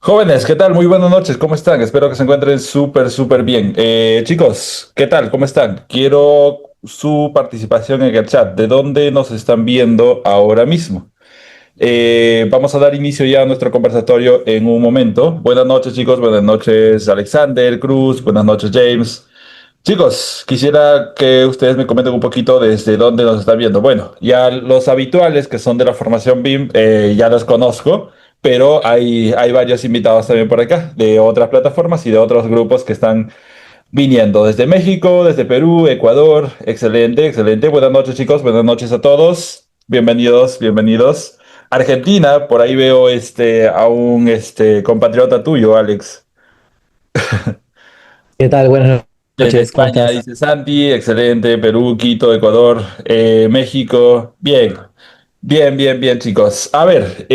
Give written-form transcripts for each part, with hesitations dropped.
Jóvenes, ¿qué tal? Muy buenas noches, ¿cómo están? Espero que se encuentren súper bien. Chicos, ¿qué tal? ¿Cómo están? Quiero su participación en el chat. ¿De dónde nos están viendo ahora mismo? Vamos a dar inicio ya a nuestro conversatorio en un momento. Buenas noches, chicos. Buenas noches, Alexander Cruz. Buenas noches, James. Chicos, quisiera que ustedes me comenten un poquito desde dónde nos están viendo. Bueno, ya los habituales que son de la formación BIM, ya los conozco, pero hay varios invitados también por acá, de otras plataformas y de otros grupos que están viniendo desde México, desde Perú, Ecuador. Excelente, excelente. Buenas noches, chicos. Buenas noches a todos. Bienvenidos, bienvenidos. Argentina, por ahí veo a un compatriota tuyo, Alex. ¿Qué tal? Buenas En noches, ¿cómo España, estás? dice Santi, excelente. Perú, Quito, Ecuador, México. Bien, bien, chicos. A ver,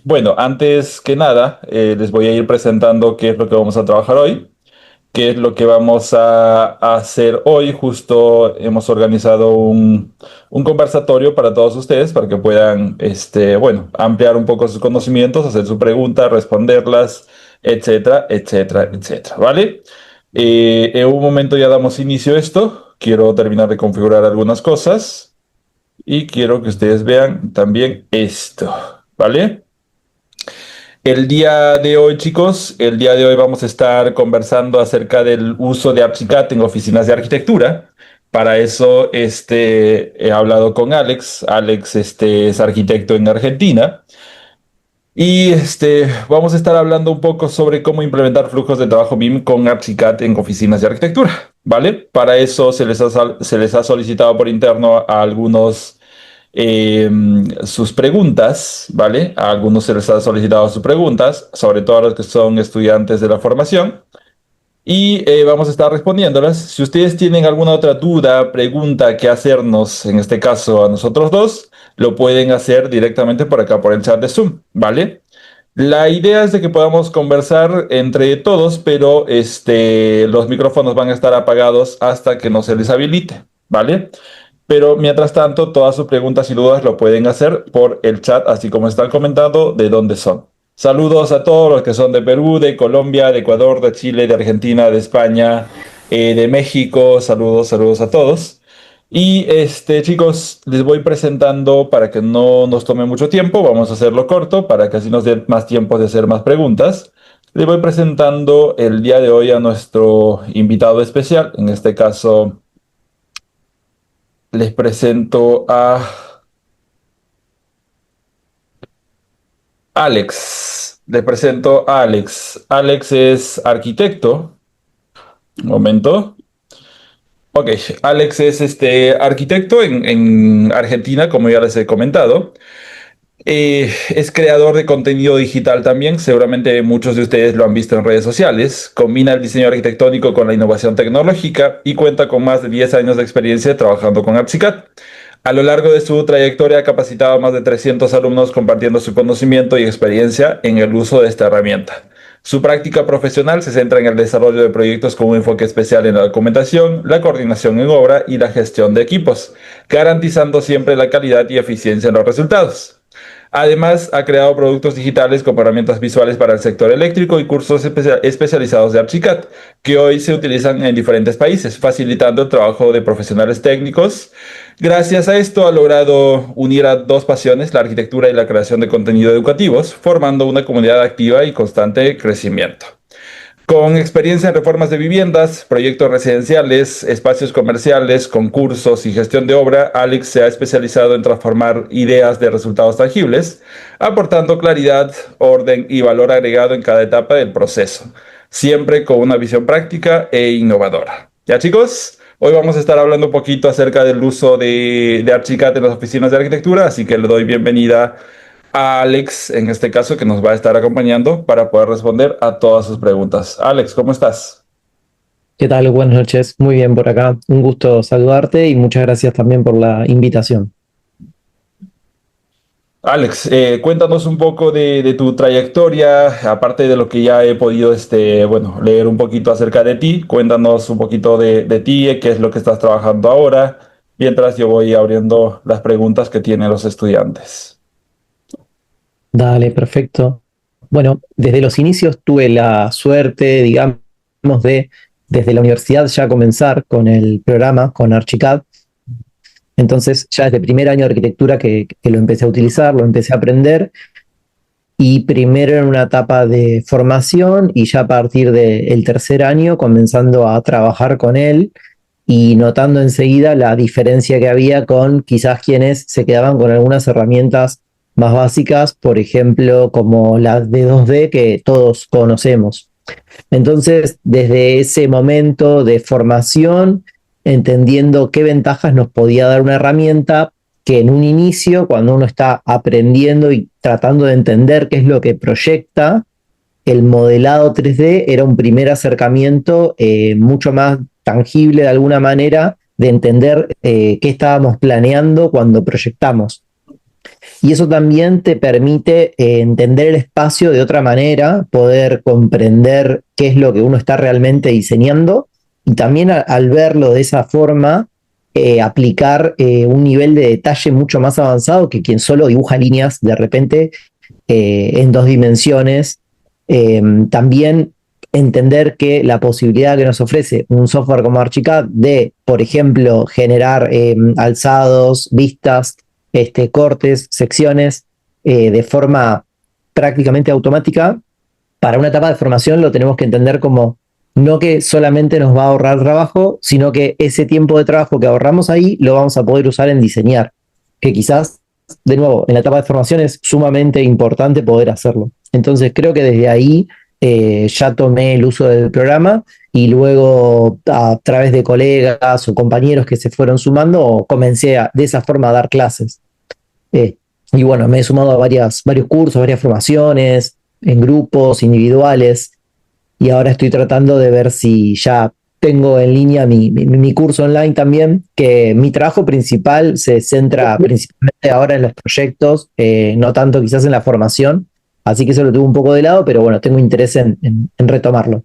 bueno, antes que nada, les voy a ir presentando qué es lo que vamos a trabajar hoy, qué es lo que vamos a hacer hoy. Justo hemos organizado un conversatorio para todos ustedes para que puedan, bueno, ampliar un poco sus conocimientos, hacer sus preguntas, responderlas, etcétera, ¿vale? En un momento ya damos inicio a esto. Quiero terminar de configurar algunas cosas y quiero que ustedes vean también esto, ¿vale? El día de hoy, chicos, el día de hoy vamos a estar conversando acerca del uso de Archicad en oficinas de arquitectura. Para eso, he hablado con Alex. Alex, es arquitecto en Argentina. Y vamos a estar hablando un poco sobre cómo implementar flujos de trabajo BIM con Archicad en oficinas de arquitectura, ¿vale? Para eso se les ha solicitado por interno a algunos sus preguntas, ¿vale? A algunos se les ha solicitado sus preguntas, sobre todo a los que son estudiantes de la formación. Y vamos a estar respondiéndolas. Si ustedes tienen alguna otra duda, pregunta que hacernos, en este caso a nosotros dos, lo pueden hacer directamente por acá, por el chat de Zoom, ¿vale? La idea es de que podamos conversar entre todos, pero los micrófonos van a estar apagados hasta que no se les habilite, ¿vale? Pero mientras tanto, todas sus preguntas y dudas lo pueden hacer por el chat, así como están comentando de dónde son. Saludos a todos los que son de Perú, de Colombia, de Ecuador, de Chile, de Argentina, de España, de México. Saludos a todos. Y chicos, les voy presentando para que no nos tome mucho tiempo. Vamos a hacerlo corto para que así nos dé más tiempo de hacer más preguntas. Les voy presentando el día de hoy a nuestro invitado especial. En este caso, les presento a Alex. Les presento a Alex. Alex es arquitecto. Un momento. Ok, Alex es arquitecto en Argentina, como ya les he comentado. Es creador de contenido digital también. Seguramente muchos de ustedes lo han visto en redes sociales. Combina el diseño arquitectónico con la innovación tecnológica y cuenta con más de 10 años de experiencia trabajando con Archicad. A lo largo de su trayectoria ha capacitado a más de 300 alumnos compartiendo su conocimiento y experiencia en el uso de esta herramienta. Su práctica profesional se centra en el desarrollo de proyectos con un enfoque especial en la documentación, la coordinación en obra y la gestión de equipos, garantizando siempre la calidad y eficiencia en los resultados. Además, ha creado productos digitales como herramientas visuales para el sector eléctrico y cursos especializados de Archicad, que hoy se utilizan en diferentes países, facilitando el trabajo de profesionales técnicos. Gracias a esto ha logrado unir a dos pasiones, la arquitectura y la creación de contenido educativos, formando una comunidad activa y constante crecimiento. Con experiencia en reformas de viviendas, proyectos residenciales, espacios comerciales, concursos y gestión de obra, Alex se ha especializado en transformar ideas de resultados tangibles, aportando claridad, orden y valor agregado en cada etapa del proceso, siempre con una visión práctica e innovadora. Ya chicos, hoy vamos a estar hablando un poquito acerca del uso de Archicad en las oficinas de arquitectura, así que le doy bienvenida a Alex, en este caso, que nos va a estar acompañando para poder responder a todas sus preguntas. Alex, ¿cómo estás? ¿Qué tal? Buenas noches. Muy bien por acá. Un gusto saludarte y muchas gracias también por la invitación. Alex, cuéntanos un poco de tu trayectoria, aparte de lo que ya he podido, bueno, leer un poquito acerca de ti. Cuéntanos un poquito de ti, qué es lo que estás trabajando ahora, mientras yo voy abriendo las preguntas que tienen los estudiantes. Dale, perfecto. Bueno, desde los inicios tuve la suerte, digamos, de desde la universidad ya comenzar con el programa, con Archicad. Entonces, ya desde el primer año de arquitectura que lo empecé a utilizar, lo empecé a aprender, y primero en una etapa de formación y ya a partir del tercer año comenzando a trabajar con él y notando enseguida la diferencia que había con quizás quienes se quedaban con algunas herramientas más básicas, por ejemplo, como las de 2D que todos conocemos. Entonces, desde ese momento de formación, entendiendo qué ventajas nos podía dar una herramienta que en un inicio, cuando uno está aprendiendo y tratando de entender qué es lo que proyecta, el modelado 3D era un primer acercamiento mucho más tangible de alguna manera de entender qué estábamos planeando cuando proyectamos. Y eso también te permite entender el espacio de otra manera, poder comprender qué es lo que uno está realmente diseñando y también al verlo de esa forma, aplicar un nivel de detalle mucho más avanzado que quien solo dibuja líneas de repente en dos dimensiones. También entender que la posibilidad que nos ofrece un software como Archicad de, por ejemplo, generar alzados, vistas, cortes, secciones de forma prácticamente automática, para una etapa de formación lo tenemos que entender como no que solamente nos va a ahorrar trabajo, sino que ese tiempo de trabajo que ahorramos ahí lo vamos a poder usar en diseñar, que quizás, de nuevo, en la etapa de formación es sumamente importante poder hacerlo. Entonces creo que desde ahí ya tomé el uso del programa y luego a través de colegas o compañeros que se fueron sumando, comencé de esa forma a dar clases. Eh, y bueno, me he sumado a varios cursos, varias formaciones, en grupos, individuales, y ahora estoy tratando de ver si ya tengo en línea mi curso online también, que mi trabajo principal se centra principalmente ahora en los proyectos, no tanto quizás en la formación, así que eso lo tuve un poco de lado, pero bueno, tengo interés en retomarlo.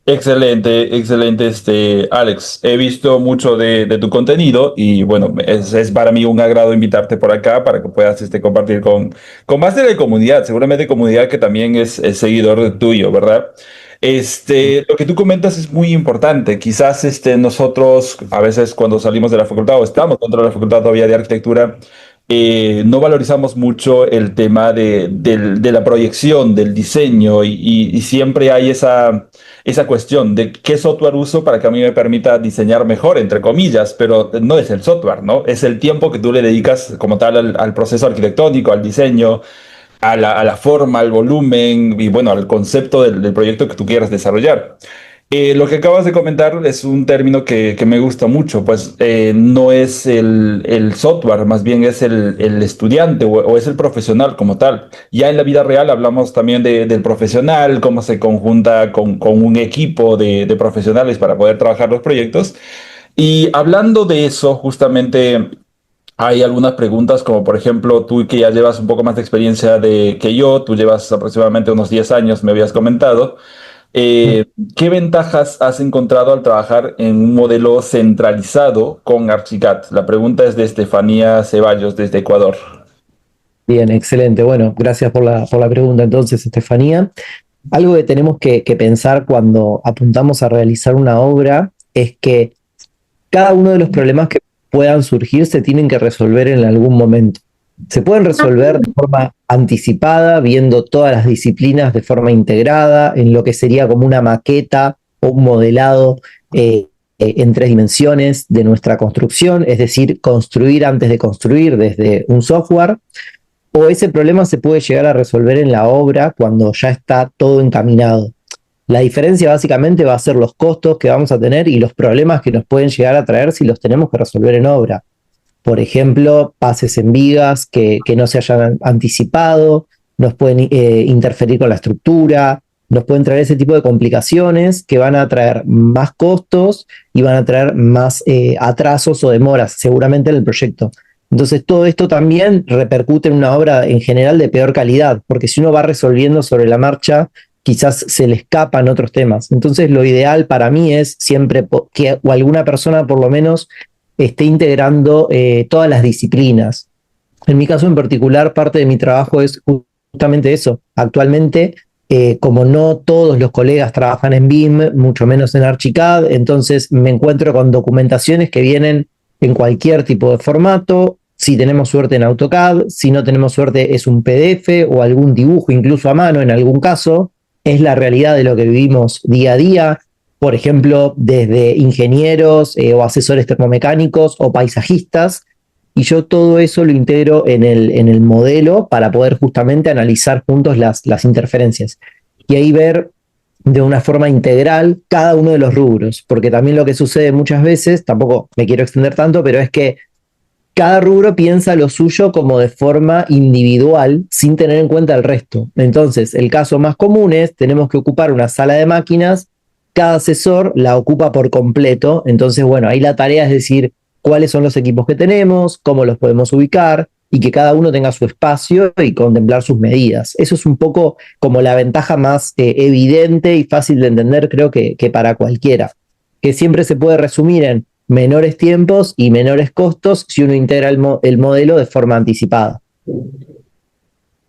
Excelente, excelente, Alex. He visto mucho de tu contenido y bueno, es para mí un agrado invitarte por acá para que puedas compartir con más de la comunidad, seguramente comunidad que también es seguidor tuyo, ¿verdad? Lo que tú comentas es muy importante. Quizás nosotros a veces cuando salimos de la facultad o estamos dentro de la facultad todavía de arquitectura, no valorizamos mucho el tema de la proyección, del diseño y siempre hay esa cuestión de qué software uso para que a mí me permita diseñar mejor, entre comillas, pero no es el software, ¿no? Es el tiempo que tú le dedicas como tal al proceso arquitectónico, al diseño, a la forma, al volumen y bueno, al concepto del proyecto que tú quieras desarrollar. Lo que acabas de comentar es un término que me gusta mucho, pues no es el software, más bien es el estudiante o es el profesional como tal. Ya en la vida real hablamos también del profesional, cómo se conjunta con un equipo de profesionales para poder trabajar los proyectos. Y hablando de eso, justamente hay algunas preguntas, como por ejemplo, tú que ya llevas un poco más de experiencia que yo, tú llevas aproximadamente unos 10 años, me habías comentado. Eh, ¿Qué ventajas has encontrado al trabajar en un modelo centralizado con Archicad? La pregunta es de Estefanía Ceballos, desde Ecuador. Bien, excelente. Bueno, gracias por la pregunta entonces, Estefanía. Algo que tenemos que pensar cuando apuntamos a realizar una obra es que cada uno de los problemas que puedan surgir se tienen que resolver en algún momento. Se pueden resolver de forma anticipada, viendo todas las disciplinas de forma integrada, en lo que sería como una maqueta o un modelado en tres dimensiones de nuestra construcción, es decir, construir antes de construir desde un software, o ese problema se puede llegar a resolver en la obra cuando ya está todo encaminado. La diferencia básicamente va a ser los costos que vamos a tener y los problemas que nos pueden llegar a traer si los tenemos que resolver en obra. Por ejemplo, pases en vigas que no se hayan anticipado, nos pueden interferir con la estructura, nos pueden traer ese tipo de complicaciones que van a traer más costos y van a traer más atrasos o demoras seguramente en el proyecto. Entonces todo esto también repercute en una obra en general de peor calidad, porque si uno va resolviendo sobre la marcha, quizás se le escapan otros temas. Entonces lo ideal para mí es siempre que o alguna persona por lo menos esté integrando todas las disciplinas. En mi caso en particular, parte de mi trabajo es justamente eso. Actualmente, como no todos los colegas trabajan en BIM, mucho menos en Archicad, entonces me encuentro con documentaciones que vienen en cualquier tipo de formato. Si tenemos suerte en AutoCAD, si no tenemos suerte es un PDF o algún dibujo, incluso a mano en algún caso. Es la realidad de lo que vivimos día a día. Por ejemplo, desde ingenieros o asesores termomecánicos o paisajistas, y yo todo eso lo integro en el modelo para poder justamente analizar juntos las interferencias y ahí ver de una forma integral cada uno de los rubros, porque también lo que sucede muchas veces, tampoco me quiero extender tanto, pero es que cada rubro piensa lo suyo como de forma individual sin tener en cuenta el resto. Entonces, el caso más común es, tenemos que ocupar una sala de máquinas, cada asesor la ocupa por completo, entonces, bueno, ahí la tarea es decir cuáles son los equipos que tenemos, cómo los podemos ubicar y que cada uno tenga su espacio y contemplar sus medidas. Eso es un poco como la ventaja más evidente y fácil de entender, creo que para cualquiera, que siempre se puede resumir en menores tiempos y menores costos si uno integra el modelo de forma anticipada.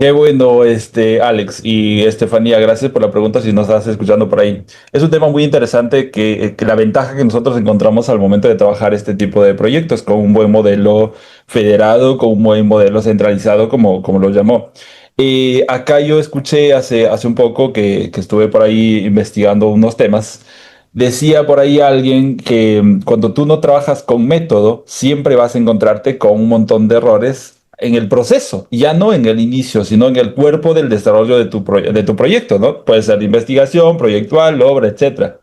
Qué bueno, Alex y Estefanía, gracias por la pregunta si nos estás escuchando por ahí. Es un tema muy interesante que la ventaja que nosotros encontramos al momento de trabajar este tipo de proyectos con un buen modelo federado, con un buen modelo centralizado, como lo llamó. Acá yo escuché hace un poco que estuve por ahí investigando unos temas. Decía por ahí alguien que cuando tú no trabajas con método, siempre vas a encontrarte con un montón de errores en el proceso, ya no en el inicio, sino en el cuerpo del desarrollo de de tu proyecto, ¿no? Puede ser de investigación, proyectual, obra, etcétera.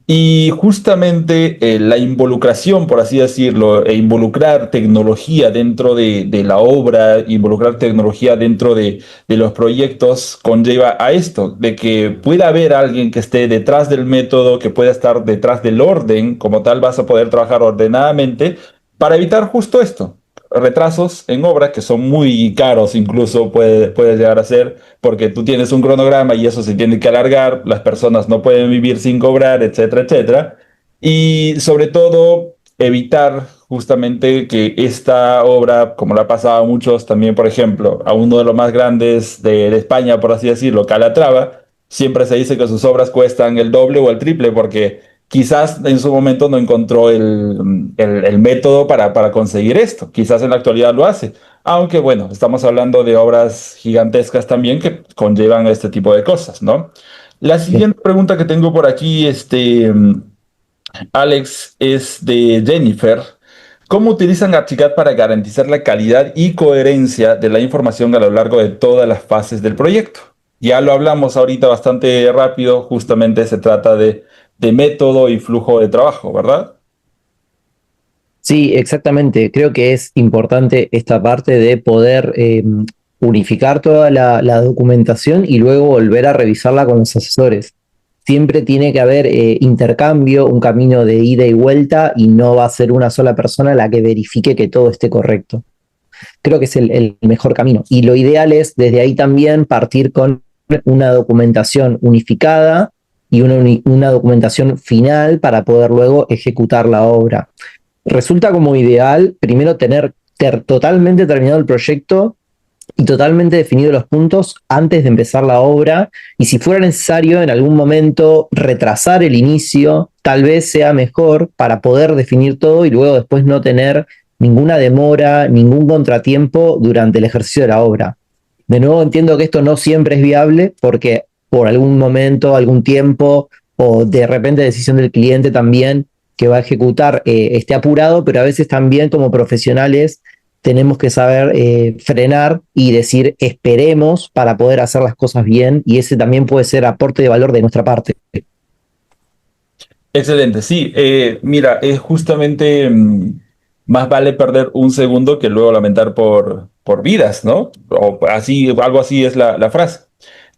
Y justamente la involucración, por así decirlo, e involucrar tecnología dentro de la obra, involucrar tecnología dentro de los proyectos, conlleva a esto, de que pueda haber alguien que esté detrás del método, que pueda estar detrás del orden, como tal vas a poder trabajar ordenadamente para evitar justo esto. Retrasos en obra que son muy caros, incluso puede llegar a ser porque tú tienes un cronograma y eso se tiene que alargar, las personas no pueden vivir sin cobrar, etcétera, etcétera. Y sobre todo, evitar justamente que esta obra, como la ha pasado a muchos, también, por ejemplo, a uno de los más grandes de España, por así decirlo, Calatrava, siempre se dice que sus obras cuestan el doble o el triple porque quizás en su momento no encontró el método para conseguir esto. Quizás en la actualidad lo hace. Aunque bueno, estamos hablando de obras gigantescas también que conllevan este tipo de cosas, ¿no? La Sí. siguiente pregunta que tengo por aquí, Alex, es de Jennifer. ¿Cómo utilizan Archicad para garantizar la calidad y coherencia de la información a lo largo de todas las fases del proyecto? Ya lo hablamos ahorita bastante rápido, justamente se trata de método y flujo de trabajo, ¿verdad? Sí, exactamente. Creo que es importante esta parte de poder unificar toda la documentación y luego volver a revisarla con los asesores. Siempre tiene que haber intercambio, un camino de ida y vuelta y no va a ser una sola persona la que verifique que todo esté correcto. Creo que es el mejor camino. Y lo ideal es desde ahí también partir con una documentación unificada y una documentación final para poder luego ejecutar la obra. Resulta como ideal primero tener totalmente terminado el proyecto y totalmente definidos los puntos antes de empezar la obra, y si fuera necesario en algún momento retrasar el inicio, tal vez sea mejor para poder definir todo y luego después no tener ninguna demora, ningún contratiempo durante el ejercicio de la obra. De nuevo entiendo que esto no siempre es viable porque por algún momento, algún tiempo o de repente decisión del cliente también que va a ejecutar esté apurado, pero a veces también como profesionales tenemos que saber frenar y decir esperemos para poder hacer las cosas bien, y ese también puede ser aporte de valor de nuestra parte. Excelente, sí. Mira, es justamente más vale perder un segundo que luego lamentar por vidas, ¿no? O así, algo así es la frase.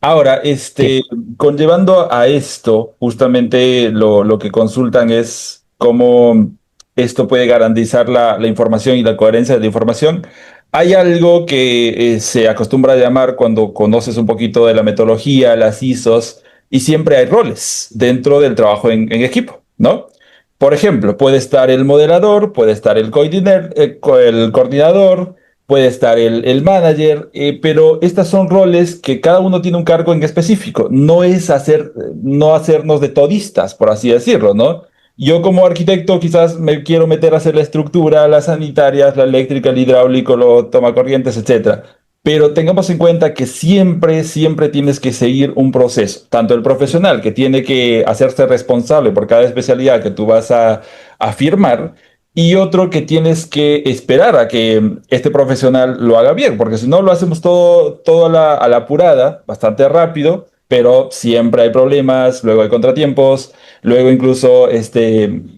Ahora, Sí. conllevando a esto, justamente lo que consultan es cómo esto puede garantizar la información y la coherencia de la información. Hay algo que se acostumbra a llamar cuando conoces un poquito de la metodología, las ISOs, y siempre hay roles dentro del trabajo en equipo, ¿no? Por ejemplo, puede estar el moderador, puede estar el coordinador, puede estar el manager, pero estas son roles que cada uno tiene un cargo en específico. No es no hacernos de todistas, por así decirlo, ¿no? Yo como arquitecto quizás me quiero meter a hacer la estructura, las sanitarias, la eléctrica, el hidráulico, lo tomacorrientes, etcétera. Pero tengamos en cuenta que siempre tienes que seguir un proceso. Tanto el profesional que tiene que hacerse responsable por cada especialidad que tú vas a firmar, y otro que tienes que esperar a que este profesional lo haga bien, porque si no lo hacemos todo a la apurada, bastante rápido, pero siempre hay problemas, luego hay contratiempos. Luego incluso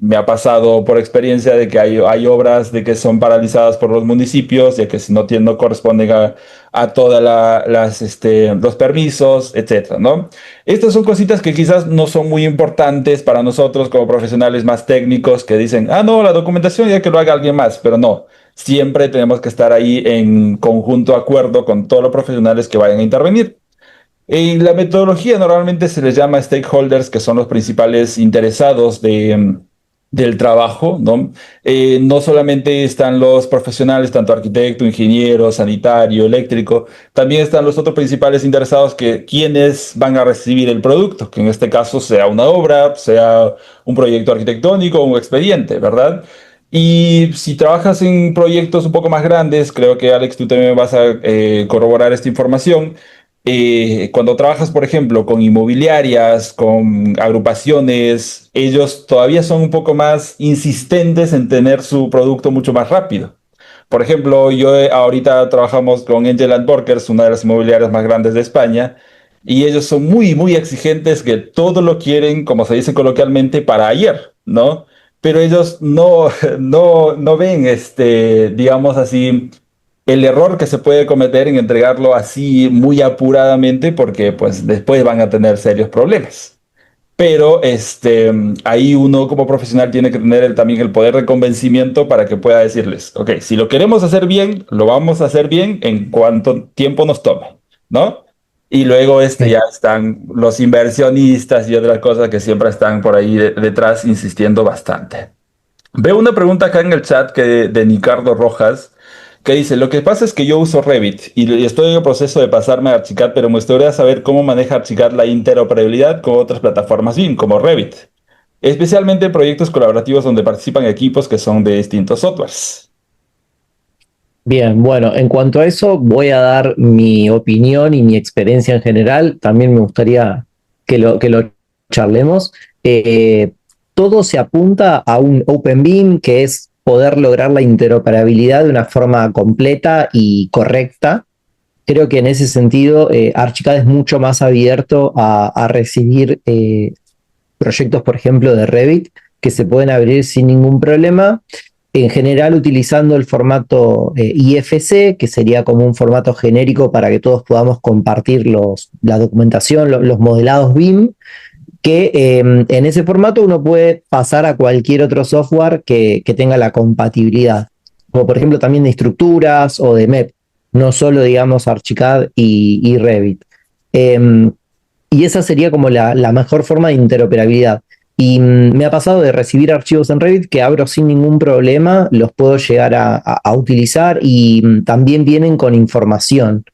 me ha pasado por experiencia de que hay obras de que son paralizadas por los municipios, de que si no, no corresponden a todas los permisos, etcétera, ¿no? Estas son cositas que quizás no son muy importantes para nosotros como profesionales más técnicos que dicen, ah, no, la documentación ya que lo haga alguien más, pero no. Siempre tenemos que estar ahí en conjunto acuerdo con todos los profesionales que vayan a intervenir. En la metodología normalmente se les llama stakeholders, que son los principales interesados del trabajo, ¿no? No solamente están los profesionales, tanto arquitecto, ingeniero, sanitario, eléctrico, también están los otros principales interesados, que quienes van a recibir el producto, que en este caso sea una obra, sea un proyecto arquitectónico o un expediente, ¿verdad? Y si trabajas en proyectos un poco más grandes, creo que Alex, tú también vas a corroborar esta información. Cuando trabajas, por ejemplo, con inmobiliarias, con agrupaciones, ellos todavía son un poco más insistentes en tener su producto mucho más rápido. Por ejemplo, ahorita trabajamos con Angel and Burkers, una de las inmobiliarias más grandes de España, y ellos son muy exigentes, que todo lo quieren, como se dice coloquialmente, para ayer, ¿no? Pero ellos no ven, digamos así, el error que se puede cometer en entregarlo así muy apuradamente, porque pues después van a tener serios problemas. Pero ahí uno como profesional tiene que tener también el poder de convencimiento para que pueda decirles, ok, si lo queremos hacer bien, lo vamos a hacer bien en cuanto tiempo nos tome, ¿no? Y luego Sí. ya están los inversionistas y otras cosas que siempre están por ahí detrás insistiendo bastante. Veo una pregunta acá en el chat de Nicardo Rojas, que dice, lo que pasa es que yo uso Revit y estoy en el proceso de pasarme a Archicad, pero me gustaría saber cómo maneja Archicad la interoperabilidad con otras plataformas BIM, como Revit, especialmente en proyectos colaborativos donde participan equipos que son de distintos softwares. Bien, bueno, en cuanto a eso, voy a dar mi opinión y mi experiencia en general. También me gustaría que lo charlemos. Eh, Todo se apunta a un Open BIM, que es poder lograr la interoperabilidad de una forma completa y correcta. Creo que en ese sentido, Archicad es mucho más abierto a recibir proyectos, por ejemplo, de Revit, que se pueden abrir sin ningún problema, en general utilizando el formato IFC, que sería como un formato genérico para que todos podamos compartir la documentación, los modelados BIM, que en ese formato uno puede pasar a cualquier otro software que tenga la compatibilidad, como por ejemplo también de estructuras o de MEP, no solo digamos Archicad y Revit. Eh, y esa sería como la mejor forma de interoperabilidad. Y me ha pasado de recibir archivos en Revit que abro sin ningún problema, los puedo llegar a utilizar y también vienen con información.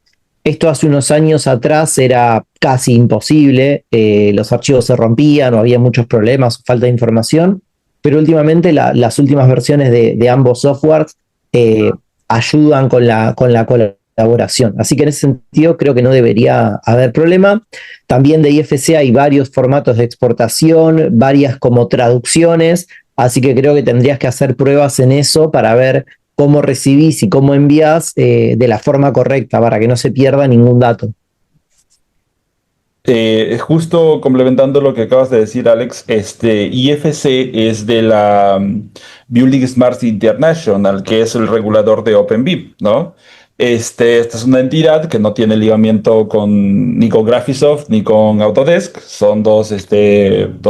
Esto hace unos años atrás era casi imposible, los archivos se rompían o había muchos problemas, falta de información, pero últimamente las últimas versiones de ambos softwares eh, ayudan con la colaboración. Así que en ese sentido creo que no debería haber problema. También de IFC hay varios formatos de exportación, varias como traducciones, así que creo que tendrías que hacer pruebas en eso para ver cómo recibís y cómo envías de la forma correcta para que no se pierda ningún dato. Justo complementando lo que acabas de decir, Alex, IFC es de la Building Smart International, que es el regulador de OpenBIM, ¿no? Esta es una entidad que no tiene ligamiento ni con Graphisoft ni con Autodesk. Son dos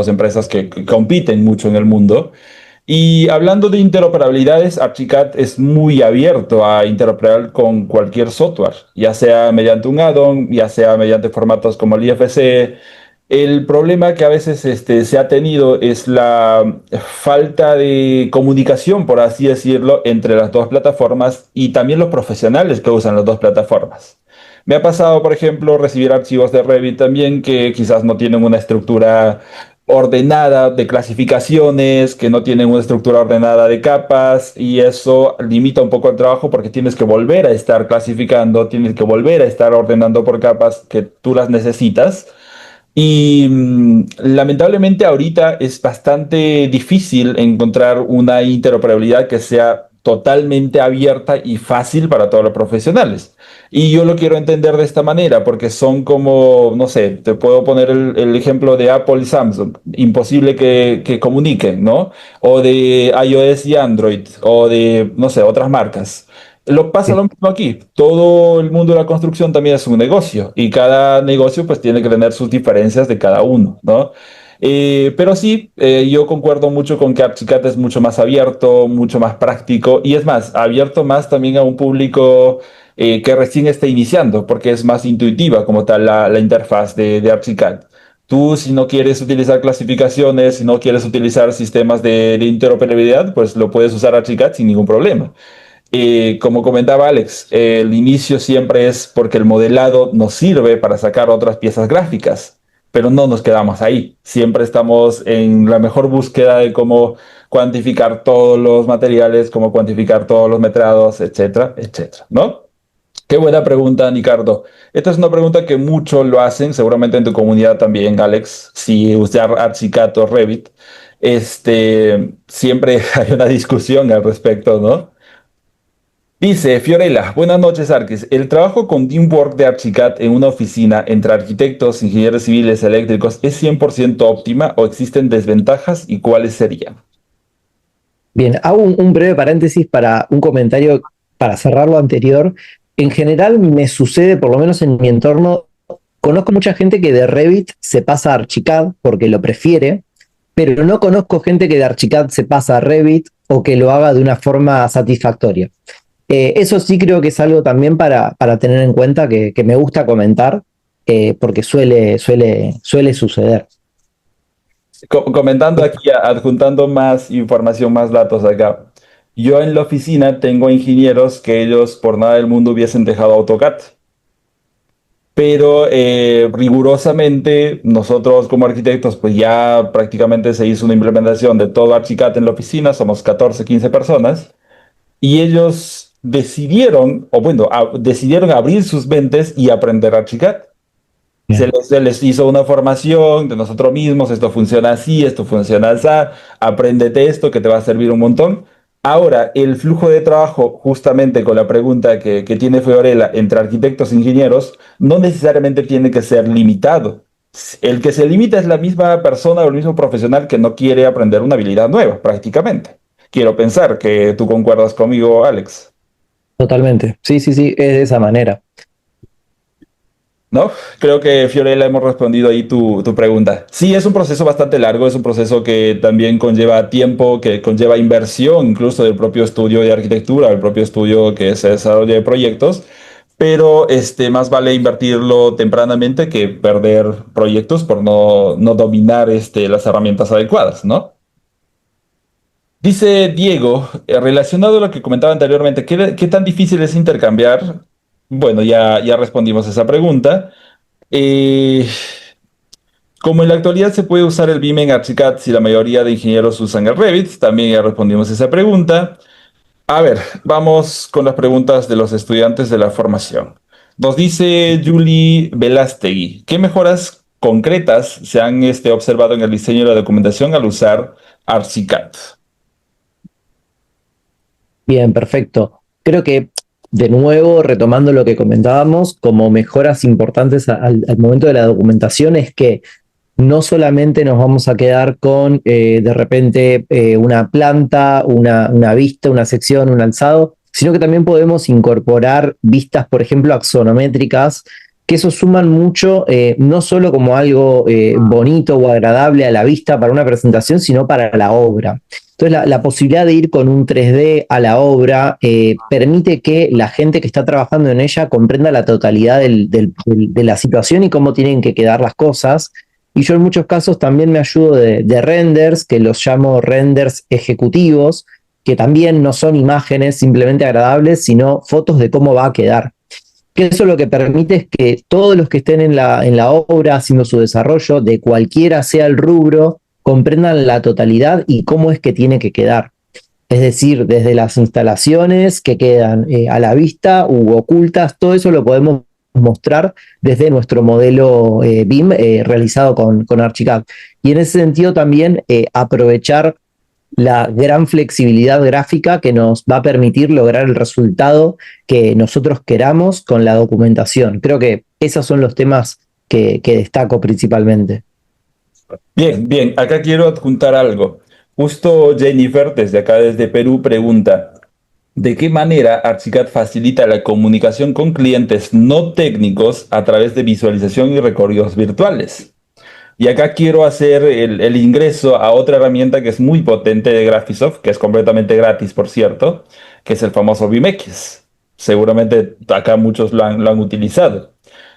empresas que compiten mucho en el mundo. Y hablando de interoperabilidades, Archicad es muy abierto a interoperar con cualquier software, ya sea mediante un add-on, ya sea mediante formatos como el IFC. El problema que a veces se ha tenido es la falta de comunicación, por así decirlo, entre las dos plataformas y también los profesionales que usan las dos plataformas. Me ha pasado, por ejemplo, recibir archivos de Revit también que quizás no tienen una estructura ordenada de clasificaciones, que no tienen una estructura ordenada de capas, y eso limita un poco el trabajo porque tienes que volver a estar clasificando, tienes que volver a estar ordenando por capas que tú las necesitas. Y lamentablemente ahorita es bastante difícil encontrar una interoperabilidad que sea totalmente abierta y fácil para todos los profesionales. Y yo lo quiero entender de esta manera, porque son como, no sé, te puedo poner el ejemplo de Apple y Samsung, imposible que comuniquen, ¿no? O de iOS y Android, o de, no sé, otras marcas. Lo pasa Sí. lo mismo aquí. Todo el mundo de la construcción también es un negocio y cada negocio pues tiene que tener sus diferencias de cada uno, ¿no? Pero sí, yo concuerdo mucho con que Archicad es mucho más abierto, mucho más práctico y es más, abierto más también a un público que recién está iniciando porque es más intuitiva como tal la interfaz de Archicad. Tú, si no quieres utilizar clasificaciones, si no quieres utilizar sistemas de interoperabilidad, pues lo puedes usar Archicad sin ningún problema. Como comentaba Alex, el inicio siempre es porque el modelado nos sirve para sacar otras piezas gráficas, pero no nos quedamos ahí. Siempre estamos en la mejor búsqueda de cómo cuantificar todos los materiales, cómo cuantificar todos los metrados, etcétera, etcétera, ¿no? Qué buena pregunta, Ricardo. Esta es una pregunta que muchos lo hacen, seguramente en tu comunidad también, Alex, si usar Archicad o Revit. Siempre hay una discusión al respecto, ¿no? Dice Fiorella, buenas noches, Arquis. ¿El trabajo con Teamwork de Archicad en una oficina entre arquitectos, ingenieros civiles, eléctricos es 100% óptima o existen desventajas y cuáles serían? Bien, hago un breve paréntesis para un comentario para cerrar lo anterior. En general me sucede, por lo menos en mi entorno, conozco mucha gente que de Revit se pasa a Archicad porque lo prefiere, pero no conozco gente que de Archicad se pasa a Revit o que lo haga de una forma satisfactoria. Eso sí creo que es algo también para tener en cuenta que me gusta comentar porque suele suceder. Comentando aquí, adjuntando más información, más datos acá. Yo en la oficina tengo ingenieros que ellos por nada del mundo hubiesen dejado AutoCAD, pero rigurosamente nosotros como arquitectos pues ya prácticamente se hizo una implementación de todo Archicad en la oficina, somos 14 15 personas. Y ellos decidieron, o bueno, decidieron abrir sus mentes y aprender Archicad. Bien. Se les hizo una formación de nosotros mismos, esto funciona así, esto funciona así, apréndete esto que te va a servir un montón. Ahora, el flujo de trabajo, justamente con la pregunta que tiene Fiorella entre arquitectos e ingenieros, no necesariamente tiene que ser limitado. El que se limita es la misma persona o el mismo profesional que no quiere aprender una habilidad nueva, prácticamente. Quiero pensar que tú concuerdas conmigo, Alex. Totalmente. Sí, sí, sí, es de esa manera. ¿No? Creo que Fiorella hemos respondido ahí tu pregunta. Sí, es un proceso bastante largo, es un proceso que también conlleva tiempo, que conlleva inversión, incluso del propio estudio de arquitectura, del propio estudio que se desarrolla de proyectos, pero más vale invertirlo tempranamente que perder proyectos por no dominar las herramientas adecuadas, ¿no? Dice Diego, relacionado a lo que comentaba anteriormente, ¿qué tan difícil es intercambiar? Bueno, ya respondimos esa pregunta. Eh, Como en la actualidad se puede usar el BIM en Archicad si la mayoría de ingenieros usan el Revit, también ya respondimos esa pregunta. A ver, vamos con las preguntas de los estudiantes de la formación. Nos dice Julie Velastegui, ¿qué mejoras concretas se han observado en el diseño de la documentación al usar Archicad? Bien, perfecto. Creo que, de nuevo, retomando lo que comentábamos, como mejoras importantes al momento de la documentación es que no solamente nos vamos a quedar con de repente una planta, una vista, una sección, un alzado, sino que también podemos incorporar vistas, por ejemplo, axonométricas, que eso suman mucho, no solo como algo bonito o agradable a la vista para una presentación, sino para la obra. Entonces, la posibilidad de ir con un 3D a la obra permite que la gente que está trabajando en ella comprenda la totalidad de la situación y cómo tienen que quedar las cosas. y yo en muchos casos también me ayudo de renders, que los llamo renders ejecutivos, que también no son imágenes simplemente agradables, sino fotos de cómo va a quedar. Que eso lo que permite es que todos los que estén en la obra haciendo su desarrollo, de cualquiera sea el rubro, comprendan la totalidad y cómo es que tiene que quedar. Es decir, desde las instalaciones que quedan a la vista u ocultas, todo eso lo podemos mostrar desde nuestro modelo BIM realizado con Archicad. Y en ese sentido también aprovechar la gran flexibilidad gráfica que nos va a permitir lograr el resultado que nosotros queramos con la documentación. Creo que esos son los temas que destaco principalmente. Bien, bien, acá quiero adjuntar algo. Justo Jennifer, desde acá, desde Perú, pregunta, ¿de qué manera Archicad facilita la comunicación con clientes no técnicos a través de visualización y recorridos virtuales? Y acá quiero hacer el ingreso a otra herramienta que es muy potente de Graphisoft, que es completamente gratis, por cierto, que es el famoso BIMX. Seguramente acá muchos lo han utilizado.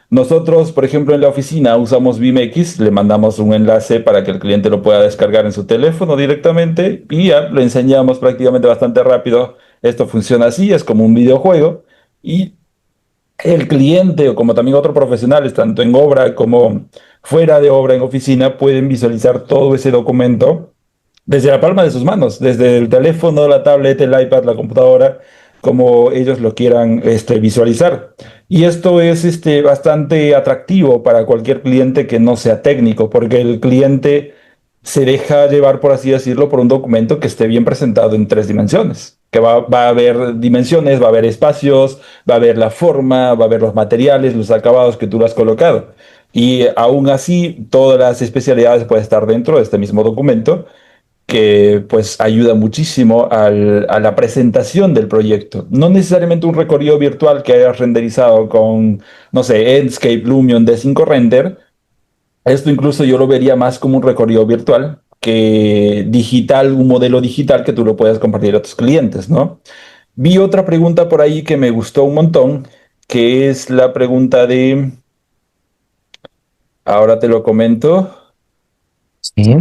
Nosotros, por ejemplo, en la oficina usamos BIMX, le mandamos un enlace para que el cliente lo pueda descargar en su teléfono directamente y ya lo enseñamos prácticamente bastante rápido. Esto funciona así, es como un videojuego y el cliente o como también otros profesionales, tanto en obra como fuera de obra en oficina, pueden visualizar todo ese documento desde la palma de sus manos, desde el teléfono, la tablet, el iPad, la computadora, como ellos lo quieran visualizar. Y esto es bastante atractivo para cualquier cliente que no sea técnico, porque el cliente se deja llevar, por así decirlo, por un documento que esté bien presentado en tres dimensiones, que va a haber dimensiones, va a haber espacios, va a haber la forma, va a haber los materiales, los acabados que tú le has colocado. Y aún así, todas las especialidades pueden estar dentro de este mismo documento que pues ayuda muchísimo a la presentación del proyecto. No necesariamente un recorrido virtual que hayas renderizado con, no sé, Enscape, Lumion, D5 Render. Esto incluso yo lo vería más como un recorrido virtual que digital, un modelo digital que tú lo puedas compartir a tus clientes, ¿no? Vi otra pregunta por ahí que me gustó un montón, que es la pregunta de, ahora te lo comento. Sí.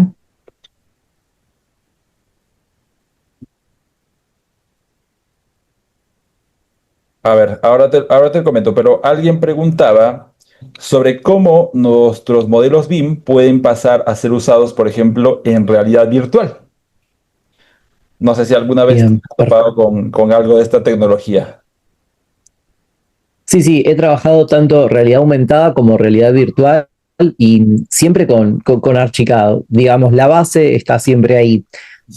A ver, ahora te comento, pero alguien preguntaba sobre cómo nuestros modelos BIM pueden pasar a ser usados, por ejemplo, en realidad virtual. No sé si alguna vez te Bien, has perfecto. topado con algo de esta tecnología. Sí, sí, he trabajado tanto realidad aumentada como realidad virtual y siempre con Archicad. Digamos, la base está siempre ahí.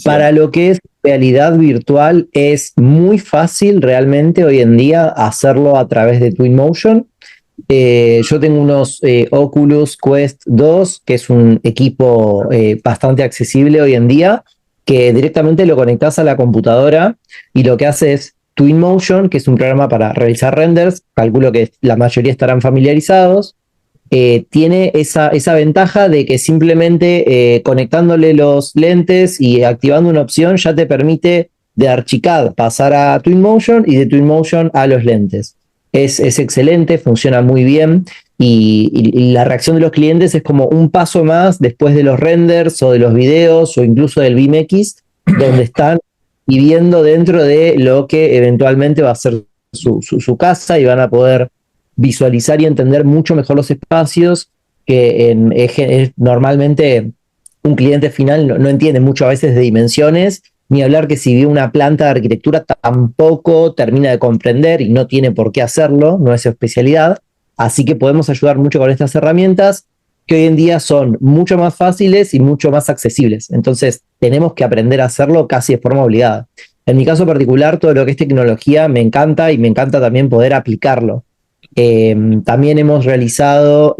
Para Siempre. lo que es realidad virtual, es muy fácil realmente hoy en día hacerlo a través de Twinmotion. Yo tengo unos Oculus Quest 2, que es un equipo bastante accesible hoy en día, que directamente lo conectas a la computadora y lo que hace es Twinmotion, que es un programa para realizar renders, calculo que la mayoría estarán familiarizados. Tiene esa ventaja de que simplemente conectándole los lentes y activando una opción ya te permite de Archicad pasar a Twinmotion y de Twinmotion a los lentes. Es excelente, funciona muy bien y la reacción de los clientes es como un paso más después de los renders o de los videos o incluso del BIMX, donde están viviendo dentro de lo que eventualmente va a ser su casa y van a poder visualizar y entender mucho mejor los espacios que normalmente un cliente final no entiende mucho a veces de dimensiones, ni hablar que si ve una planta de arquitectura tampoco termina de comprender y no tiene por qué hacerlo, no es su especialidad. Así que podemos ayudar mucho con estas herramientas que hoy en día son mucho más fáciles y mucho más accesibles. Entonces tenemos que aprender a hacerlo casi de forma obligada. En mi caso particular, todo lo que es tecnología me encanta y me encanta también poder aplicarlo. También hemos realizado,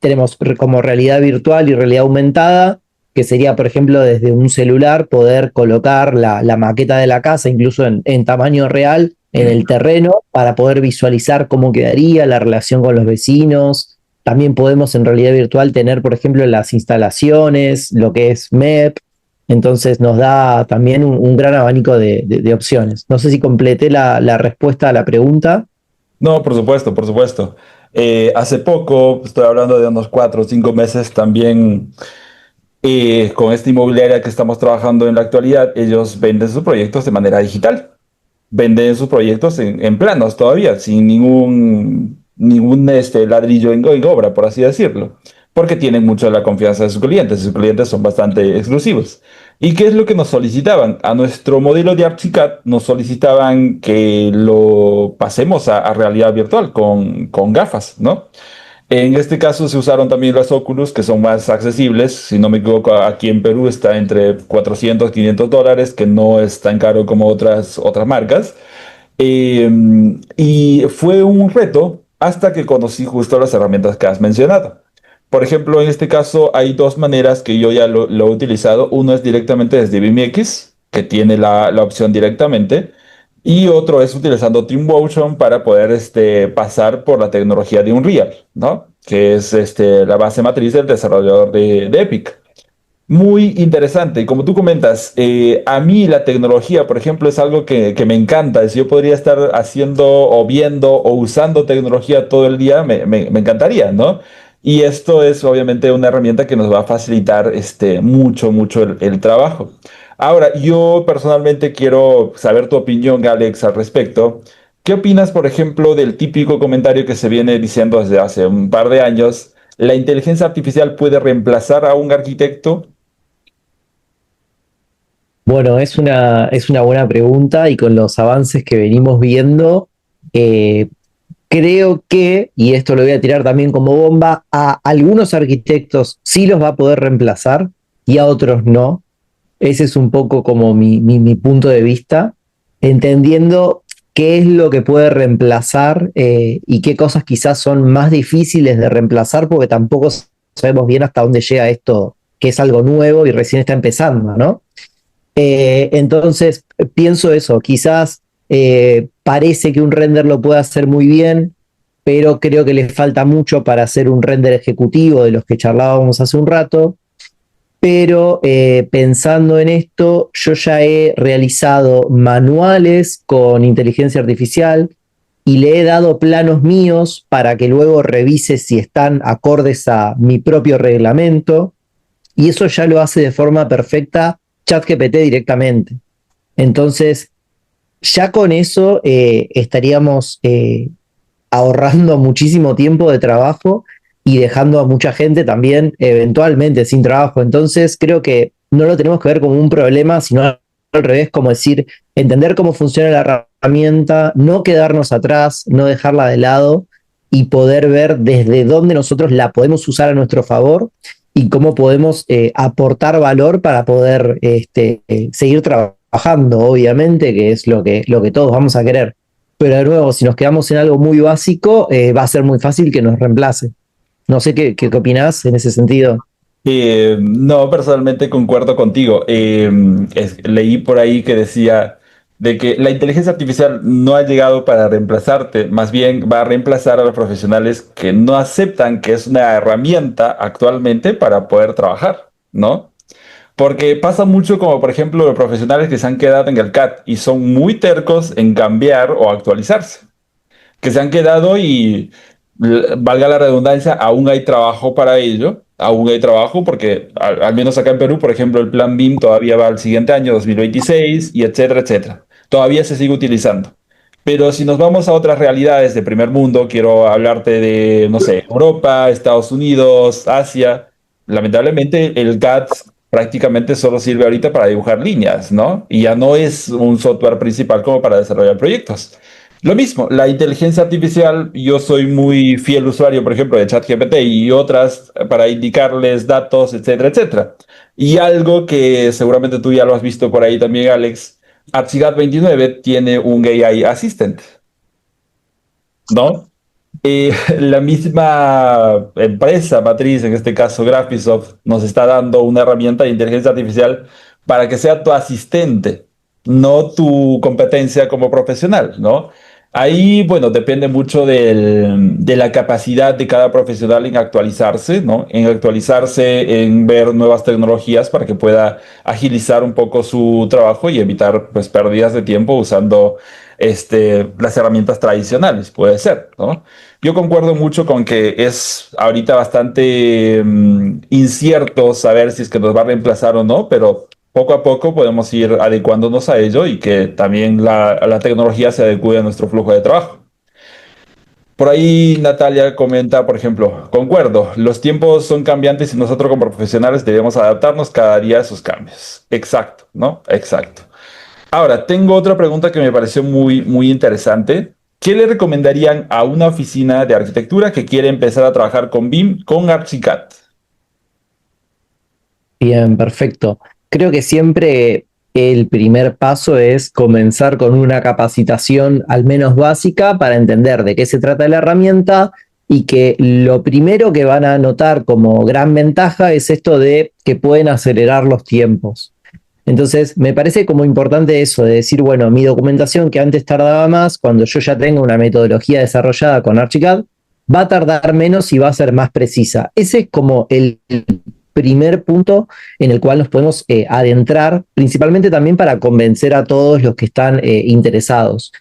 tenemos como realidad virtual y realidad aumentada, que sería, por ejemplo, desde un celular poder colocar la maqueta de la casa, incluso en tamaño real, en el terreno, para poder visualizar cómo quedaría la relación con los vecinos. También podemos en realidad virtual tener, por ejemplo, las instalaciones, lo que es MEP, entonces nos da también un gran abanico de opciones. No sé si completé la respuesta a la pregunta. No, por supuesto, por supuesto. Hace poco, estoy hablando de unos 4 o 5 meses, también con esta inmobiliaria que estamos trabajando en la actualidad, ellos venden sus proyectos de manera digital, venden sus proyectos en planos todavía, sin ningún ladrillo en obra, por así decirlo, porque tienen mucho de la confianza de sus clientes son bastante exclusivos. ¿Y qué es lo que nos solicitaban? A nuestro modelo de Archicad nos solicitaban que lo pasemos a realidad virtual con gafas, ¿no? En este caso se usaron también las Oculus, que son más accesibles. Si no me equivoco, aquí en Perú está entre 400 $500, que no es tan caro como otras marcas. Eh, y fue un reto hasta que conocí justo las herramientas que has mencionado. Por ejemplo, en este caso hay dos maneras que yo ya lo he utilizado. Uno es directamente desde BIMX, que tiene la opción directamente, y otro es utilizando Twinmotion para poder pasar por la tecnología de Unreal, ¿no? Que es la base matriz del desarrollador de Epic. Muy interesante. Y como tú comentas, a mí la tecnología, por ejemplo, es algo que me encanta. Si yo podría estar haciendo o viendo o usando tecnología todo el día, me encantaría, ¿no? Y esto es obviamente una herramienta que nos va a facilitar mucho el trabajo. Ahora, yo personalmente quiero saber tu opinión, Alex, al respecto. ¿Qué opinas, por ejemplo, del típico comentario que se viene diciendo desde hace un par de años? ¿La inteligencia artificial puede reemplazar a un arquitecto? Bueno, es una buena pregunta y con los avances que venimos viendo, eh, creo que, y esto lo voy a tirar también como bomba, a algunos arquitectos sí los va a poder reemplazar y a otros no. Ese es un poco como mi punto de vista, entendiendo qué es lo que puede reemplazar y qué cosas quizás son más difíciles de reemplazar, porque tampoco sabemos bien hasta dónde llega esto, que es algo nuevo y recién está empezando, ¿no? Entonces, pienso eso, quizás parece que un render lo puede hacer muy bien, pero creo que le falta mucho para hacer un render ejecutivo de los que charlábamos hace un rato. Pero pensando en esto, yo ya he realizado manuales con inteligencia artificial y le he dado planos míos para que luego revise si están acordes a mi propio reglamento. Y eso ya lo hace de forma perfecta ChatGPT directamente. Entonces, ya con eso estaríamos ahorrando muchísimo tiempo de trabajo y dejando a mucha gente también eventualmente sin trabajo. Entonces creo que no lo tenemos que ver como un problema, sino al revés, como decir, entender cómo funciona la herramienta, no quedarnos atrás, no dejarla de lado y poder ver desde dónde nosotros la podemos usar a nuestro favor y cómo podemos aportar valor para poder seguir trabajando, obviamente, que es lo que todos vamos a querer. Pero de nuevo, si nos quedamos en algo muy básico, va a ser muy fácil que nos reemplace. No sé qué opinás en ese sentido. No, personalmente concuerdo contigo. Leí por ahí que decía de que la inteligencia artificial no ha llegado para reemplazarte, más bien va a reemplazar a los profesionales que no aceptan que es una herramienta actualmente para poder trabajar, ¿no? Porque pasa mucho como, por ejemplo, los profesionales que se han quedado en el CAD y son muy tercos en cambiar o actualizarse, que se han quedado y, valga la redundancia, aún hay trabajo para ello, aún hay trabajo porque al menos acá en Perú, por ejemplo, el plan BIM todavía va al siguiente año, 2026, y etcétera, etcétera. Todavía se sigue utilizando. Pero si nos vamos a otras realidades de primer mundo, quiero hablarte de, no sé, Europa, Estados Unidos, Asia. Lamentablemente, el CAD prácticamente solo sirve ahorita para dibujar líneas, ¿no? Y ya no es un software principal como para desarrollar proyectos. Lo mismo, la inteligencia artificial, yo soy muy fiel usuario, por ejemplo, de ChatGPT y otras para indicarles datos, etcétera, etcétera. Y algo que seguramente tú ya lo has visto por ahí también, Alex, Archicad 29 tiene un AI Assistant, ¿no? La misma empresa matriz, en este caso Graphisoft, nos está dando una herramienta de inteligencia artificial para que sea tu asistente, no tu competencia como profesional, ¿no? Ahí, bueno, depende mucho de la capacidad de cada profesional en actualizarse, ¿no? En actualizarse, en ver nuevas tecnologías para que pueda agilizar un poco su trabajo y evitar, pues, pérdidas de tiempo usando, las herramientas tradicionales, puede ser, ¿no? Yo concuerdo mucho con que es ahorita bastante incierto saber si es que nos va a reemplazar o no, pero poco a poco podemos ir adecuándonos a ello y que también la tecnología se adecue a nuestro flujo de trabajo. Por ahí Natalia comenta, por ejemplo, concuerdo, los tiempos son cambiantes y nosotros como profesionales debemos adaptarnos cada día a esos cambios. Exacto, ¿no? Exacto. Ahora, tengo otra pregunta que me pareció muy, muy interesante. ¿Qué le recomendarían a una oficina de arquitectura que quiere empezar a trabajar con BIM, con Archicad? Bien, perfecto. Creo que siempre el primer paso es comenzar con una capacitación al menos básica para entender de qué se trata la herramienta y que lo primero que van a notar como gran ventaja es esto de que pueden acelerar los tiempos. Entonces, me parece como importante eso de decir, bueno, mi documentación que antes tardaba más, cuando yo ya tengo una metodología desarrollada con Archicad, va a tardar menos y va a ser más precisa. Ese es como el primer punto en el cual nos podemos adentrar, principalmente también para convencer a todos los que están interesados.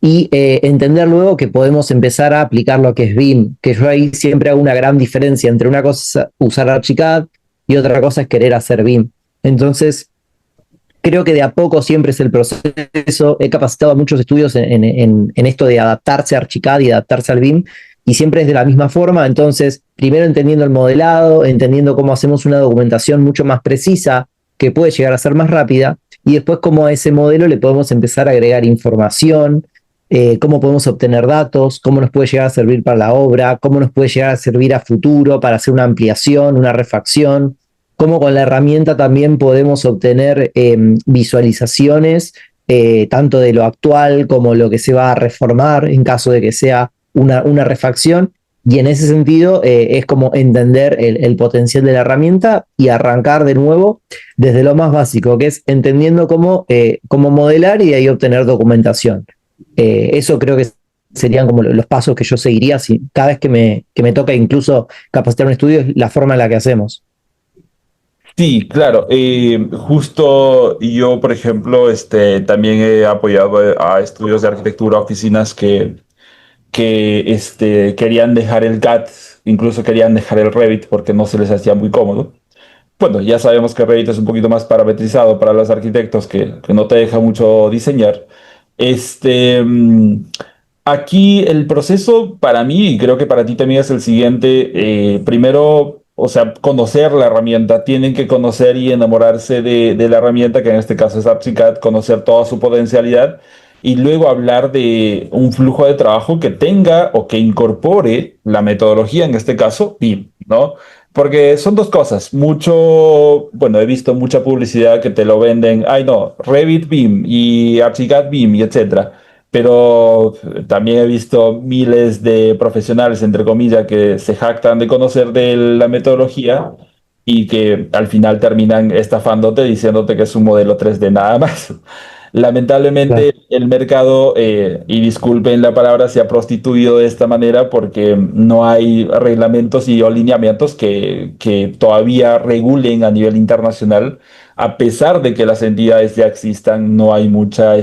Y entender luego que podemos empezar a aplicar lo que es BIM, que yo ahí siempre hago una gran diferencia entre una cosa es usar Archicad y otra cosa es querer hacer BIM. Entonces, creo que de a poco siempre es el proceso. He capacitado a muchos estudios en esto de adaptarse a Archicad y adaptarse al BIM, y siempre es de la misma forma. Entonces, primero entendiendo el modelado, entendiendo cómo hacemos una documentación mucho más precisa, que puede llegar a ser más rápida, y después cómo a ese modelo le podemos empezar a agregar información, cómo podemos obtener datos, cómo nos puede llegar a servir para la obra, cómo nos puede llegar a servir a futuro para hacer una ampliación, una refacción, cómo con la herramienta también podemos obtener visualizaciones tanto de lo actual como lo que se va a reformar en caso de que sea una refacción. Y en ese sentido es como entender el potencial de la herramienta y arrancar de nuevo desde lo más básico, que es entendiendo cómo modelar y de ahí obtener documentación. Eso creo que serían como los pasos que yo seguiría si, cada vez que me toca incluso capacitar un estudio, es la forma en la que hacemos. Sí, claro. Justo yo, por ejemplo, también he apoyado a estudios de arquitectura, oficinas que querían dejar el CAD, incluso querían dejar el Revit porque no se les hacía muy cómodo. Bueno, ya sabemos que Revit es un poquito más parametrizado para los arquitectos, que no te deja mucho diseñar. Este, mm, Aquí el proceso para mí, y creo que para ti también es el siguiente, primero, o sea, conocer la herramienta, tienen que conocer y enamorarse de la herramienta, que en este caso es AppSicAD, conocer toda su potencialidad y luego hablar de un flujo de trabajo que tenga o que incorpore la metodología, en este caso, BIM, ¿no? Porque son dos cosas. Mucho, bueno, he visto mucha publicidad que te lo venden, ay no, Revit BIM y ArchiCAD BIM y etcétera. Pero también he visto miles de profesionales, entre comillas, que se jactan de conocer de la metodología y que al final terminan estafándote diciéndote que es un modelo 3D nada más. Claro. Lamentablemente el mercado, y disculpen la palabra, se ha prostituido de esta manera porque no hay reglamentos y alineamientos que todavía regulen a nivel internacional. A pesar de que las entidades ya existan, no hay mucha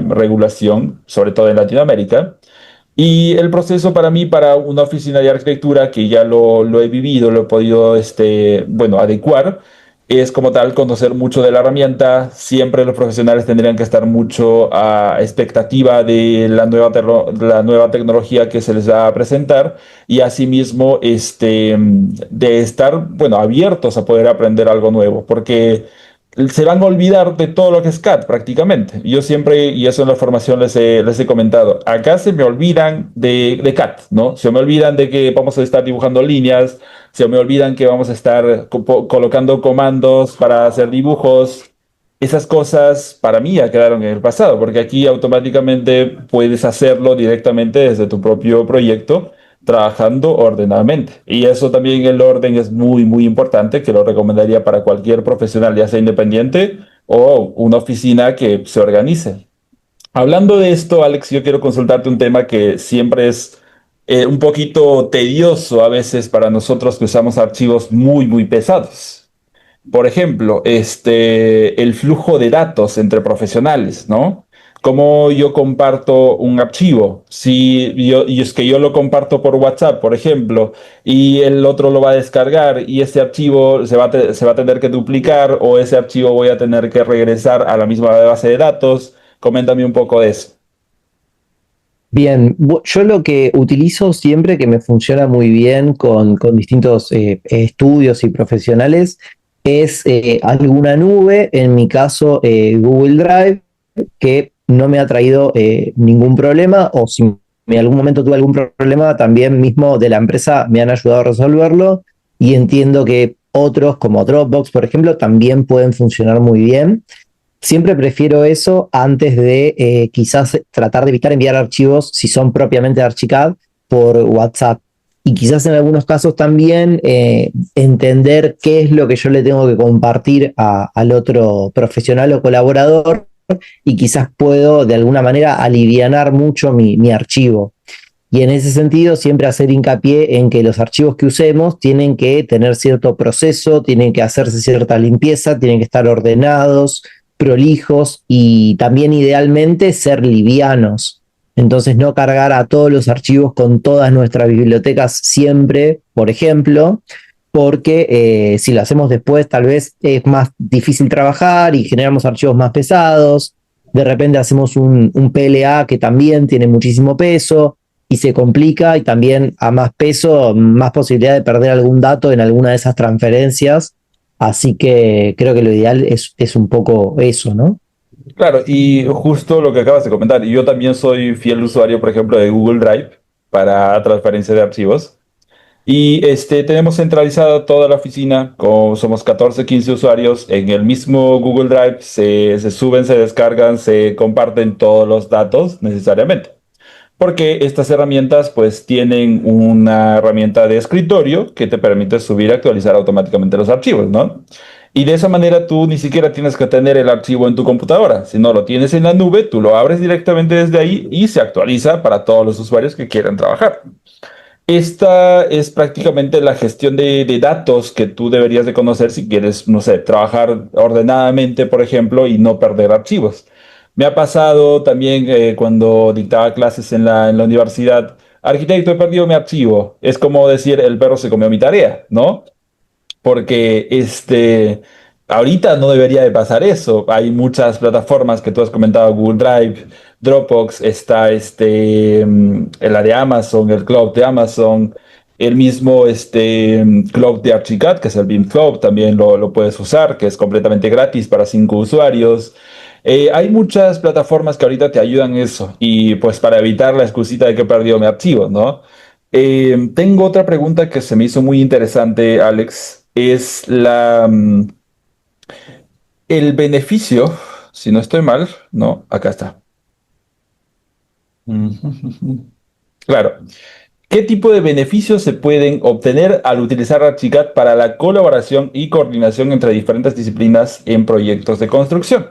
regulación, sobre todo en Latinoamérica. Y el proceso para mí, para una oficina de arquitectura, que ya lo he vivido, lo he podido, bueno, adecuar, es como tal conocer mucho de la herramienta. Siempre los profesionales tendrían que estar mucho a expectativa de la nueva tecnología que se les va a presentar y asimismo, de estar, bueno, abiertos a poder aprender algo nuevo, porque se van a olvidar de todo lo que es CAD prácticamente. Yo siempre, y eso en la formación les he comentado, acá se me olvidan de CAD, ¿no? Se me olvidan de que vamos a estar dibujando líneas, se me olvidan que vamos a estar colocando comandos para hacer dibujos. Esas cosas para mí ya quedaron en el pasado, porque aquí automáticamente puedes hacerlo directamente desde tu propio proyecto trabajando ordenadamente. Y eso también, el orden es muy, muy importante, que lo recomendaría para cualquier profesional, ya sea independiente o una oficina que se organice. Hablando de esto, Alex, yo quiero consultarte un tema que siempre es un poquito tedioso a veces para nosotros que usamos archivos muy, muy pesados. Por ejemplo, el flujo de datos entre profesionales, ¿no? Cómo yo comparto un archivo. Si yo, y es que yo lo comparto por WhatsApp, por ejemplo, y el otro lo va a descargar y ese archivo se va a tener que duplicar o ese archivo voy a tener que regresar a la misma base de datos. Coméntame un poco de eso. Bien, yo lo que utilizo siempre que me funciona muy bien con distintos estudios y profesionales es alguna nube, en mi caso Google Drive, que no me ha traído ningún problema, o si en algún momento tuve algún problema, también mismo de la empresa me han ayudado a resolverlo, y entiendo que otros como Dropbox, por ejemplo, también pueden funcionar muy bien. Siempre prefiero eso antes de quizás tratar de evitar enviar archivos, si son propiamente de Archicad, por WhatsApp. Y quizás en algunos casos también entender qué es lo que yo le tengo que compartir al otro profesional o colaborador, y quizás puedo de alguna manera alivianar mucho mi archivo. Y en ese sentido, siempre hacer hincapié en que los archivos que usemos tienen que tener cierto proceso, tienen que hacerse cierta limpieza, tienen que estar ordenados, prolijos, y también idealmente ser livianos. Entonces, no cargar a todos los archivos con todas nuestras bibliotecas siempre, por ejemplo, porque si lo hacemos después tal vez es más difícil trabajar y generamos archivos más pesados. De repente hacemos un PLA que también tiene muchísimo peso y se complica, y también a más peso, más posibilidad de perder algún dato en alguna de esas transferencias. Así que creo que lo ideal es un poco eso, ¿no? Claro, y justo lo que acabas de comentar, yo también soy fiel usuario, por ejemplo, de Google Drive para transferencia de archivos. Y tenemos centralizada toda la oficina, como somos 14 15 usuarios, en el mismo Google Drive se suben, se descargan, se comparten todos los datos necesariamente. Porque estas herramientas pues tienen una herramienta de escritorio que te permite subir y actualizar automáticamente los archivos, ¿no? Y de esa manera tú ni siquiera tienes que tener el archivo en tu computadora. Si no lo tienes en la nube, tú lo abres directamente desde ahí y se actualiza para todos los usuarios que quieran trabajar. Esta es prácticamente la gestión de datos que tú deberías de conocer si quieres, no sé, trabajar ordenadamente, por ejemplo, y no perder archivos. Me ha pasado también cuando dictaba clases en la universidad, arquitecto, he perdido mi archivo. Es como decir, el perro se comió mi tarea, ¿no? Porque ahorita no debería de pasar eso. Hay muchas plataformas que tú has comentado, Google Drive, Dropbox, está la de Amazon, el cloud de Amazon, el mismo cloud de Archicad, que es el Beam Cloud, también lo puedes usar, que es completamente gratis para 5 usuarios. Hay muchas plataformas que ahorita te ayudan en eso y pues para evitar la excusita de que he perdido mi archivo, ¿no? Tengo otra pregunta que se me hizo muy interesante, Alex. Es el beneficio, si no estoy mal, no, acá está. Ujú. Claro. ¿Qué tipo de beneficios se pueden obtener al utilizar Archicad para la colaboración y coordinación entre diferentes disciplinas en proyectos de construcción?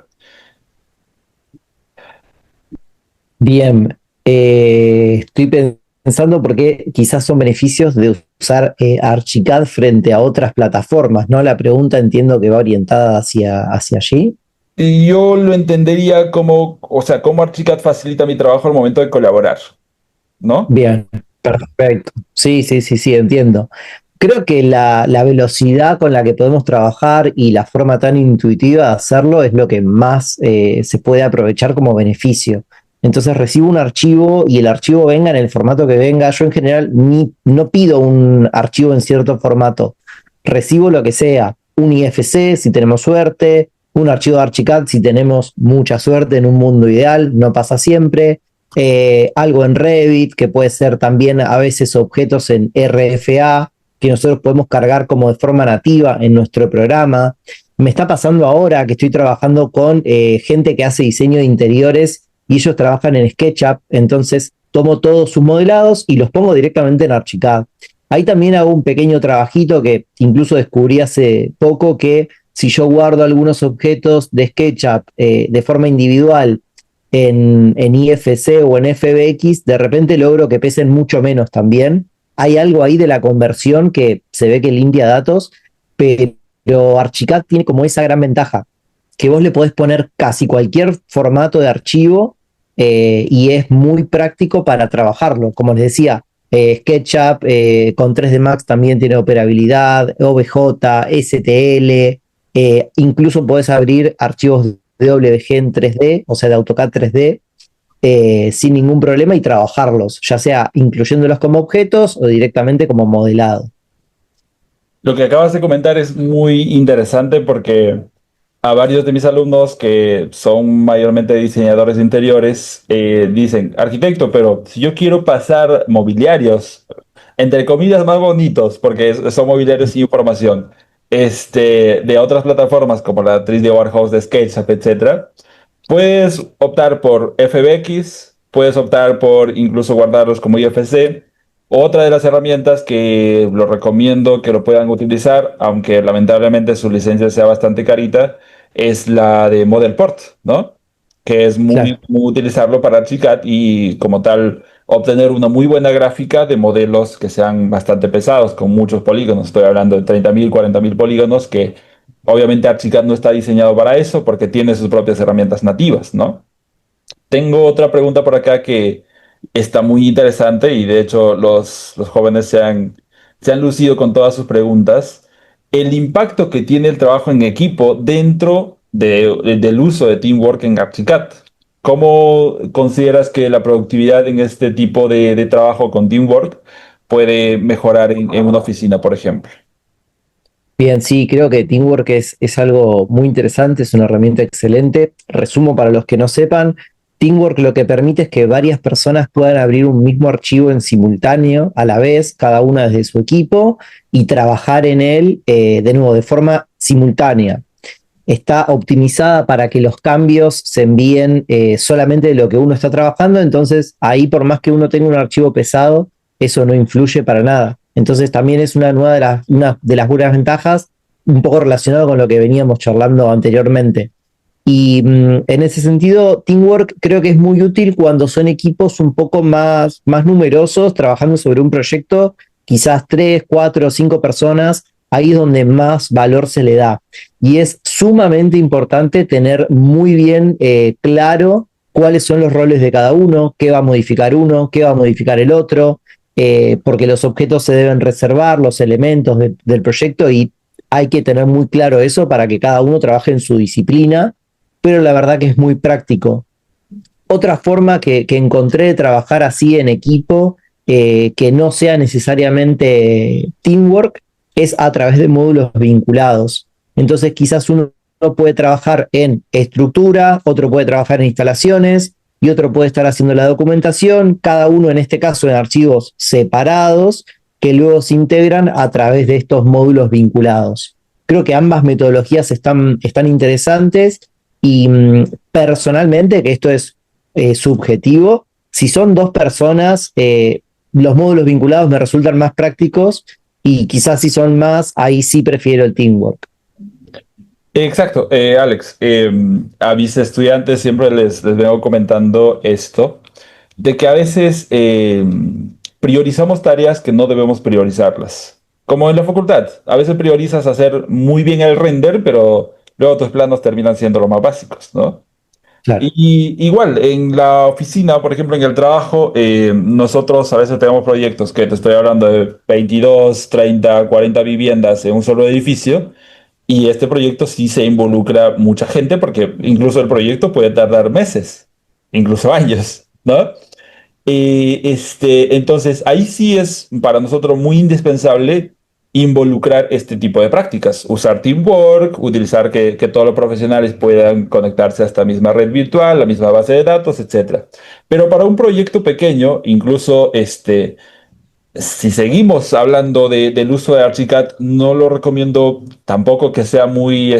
Bien, estoy pensando porque quizás son beneficios de usar Archicad frente a otras plataformas, ¿no? La pregunta entiendo que va orientada hacia allí. Y yo lo entendería como, o sea, cómo Archicad facilita mi trabajo al momento de colaborar, ¿no? Bien, perfecto. Sí, sí, sí, sí, entiendo. Creo que la velocidad con la que podemos trabajar y la forma tan intuitiva de hacerlo es lo que más se puede aprovechar como beneficio. Entonces recibo un archivo y el archivo venga en el formato que venga. Yo en general no pido un archivo en cierto formato. Recibo lo que sea, un IFC si tenemos suerte, un archivo de Archicad si tenemos mucha suerte en un mundo ideal, no pasa siempre. Algo en Revit, que puede ser también a veces objetos en RFA, que nosotros podemos cargar como de forma nativa en nuestro programa. Me está pasando ahora que estoy trabajando con gente que hace diseño de interiores y ellos trabajan en SketchUp, entonces tomo todos sus modelados y los pongo directamente en Archicad. Ahí también hago un pequeño trabajito que incluso descubrí hace poco, que si yo guardo algunos objetos de SketchUp de forma individual en IFC o en FBX, de repente logro que pesen mucho menos también. Hay algo ahí de la conversión que se ve que limpia datos, pero Archicad tiene como esa gran ventaja, que vos le podés poner casi cualquier formato de archivo y es muy práctico para trabajarlo. Como les decía, SketchUp con 3D Max también tiene operabilidad, OBJ, STL, incluso podés abrir archivos de WG en 3D, o sea, de AutoCAD 3D, sin ningún problema y trabajarlos, ya sea incluyéndolos como objetos o directamente como modelado. Lo que acabas de comentar es muy interesante porque a varios de mis alumnos que son mayormente diseñadores de interiores dicen, arquitecto, pero si yo quiero pasar mobiliarios, entre comillas más bonitos, porque son mobiliarios sin información, de otras plataformas como la 3D Warehouse de SketchUp, etcétera, puedes optar por FBX, puedes optar por incluso guardarlos como IFC. Otra de las herramientas que lo recomiendo que lo puedan utilizar, aunque lamentablemente su licencia sea bastante carita, es la de Modelport, ¿no? Que es muy Claro. común utilizarlo para Archicad y como tal obtener una muy buena gráfica de modelos que sean bastante pesados, con muchos polígonos. Estoy hablando de 30.000, 40.000 polígonos que obviamente Archicad no está diseñado para eso porque tiene sus propias herramientas nativas, ¿no? Tengo otra pregunta por acá que está muy interesante y de hecho los jóvenes se han lucido con todas sus preguntas. El impacto que tiene el trabajo en equipo dentro del uso de Teamwork en Archicad. ¿Cómo consideras que la productividad en este tipo de trabajo con Teamwork puede mejorar en una oficina, por ejemplo? Bien, sí, creo que Teamwork es algo muy interesante, es una herramienta excelente. Resumo para los que no sepan, Teamwork lo que permite es que varias personas puedan abrir un mismo archivo en simultáneo, a la vez, cada una desde su equipo, y trabajar en él de nuevo de forma simultánea. Está optimizada para que los cambios se envíen solamente de lo que uno está trabajando, entonces ahí por más que uno tenga un archivo pesado, eso no influye para nada. Entonces también es una de las buenas ventajas, un poco relacionado con lo que veníamos charlando anteriormente. Y en ese sentido, Teamwork creo que es muy útil cuando son equipos un poco más numerosos, trabajando sobre un proyecto, quizás 3, 4 o 5 personas, ahí es donde más valor se le da. Y es sumamente importante tener muy bien claro cuáles son los roles de cada uno, qué va a modificar uno, qué va a modificar el otro, porque los objetos se deben reservar, los elementos del proyecto, y hay que tener muy claro eso para que cada uno trabaje en su disciplina, pero la verdad que es muy práctico. Otra forma que encontré de trabajar así en equipo, que no sea necesariamente teamwork, es a través de módulos vinculados. Entonces quizás uno puede trabajar en estructura, otro puede trabajar en instalaciones y otro puede estar haciendo la documentación, cada uno en este caso en archivos separados que luego se integran a través de estos módulos vinculados. Creo que ambas metodologías están interesantes y personalmente, que esto es subjetivo, si son dos personas, los módulos vinculados me resultan más prácticos y quizás si son más, ahí sí prefiero el teamwork. Exacto, Alex. A mis estudiantes siempre les vengo comentando esto, de que a veces priorizamos tareas que no debemos priorizarlas. Como en la facultad, a veces priorizas hacer muy bien el render, pero luego tus planos terminan siendo los más básicos, ¿no? Claro. Y igual, en la oficina, por ejemplo, en el trabajo, nosotros a veces tenemos proyectos que te estoy hablando de 22, 30, 40 viviendas en un solo edificio. Y este proyecto sí se involucra mucha gente porque incluso el proyecto puede tardar meses, incluso años, ¿no? Entonces, ahí sí es para nosotros muy indispensable involucrar este tipo de prácticas, usar Teamwork, utilizar que todos los profesionales puedan conectarse a esta misma red virtual, la misma base de datos, etcétera. Pero para un proyecto pequeño, incluso si seguimos hablando del uso de Archicad, no lo recomiendo tampoco que sea muy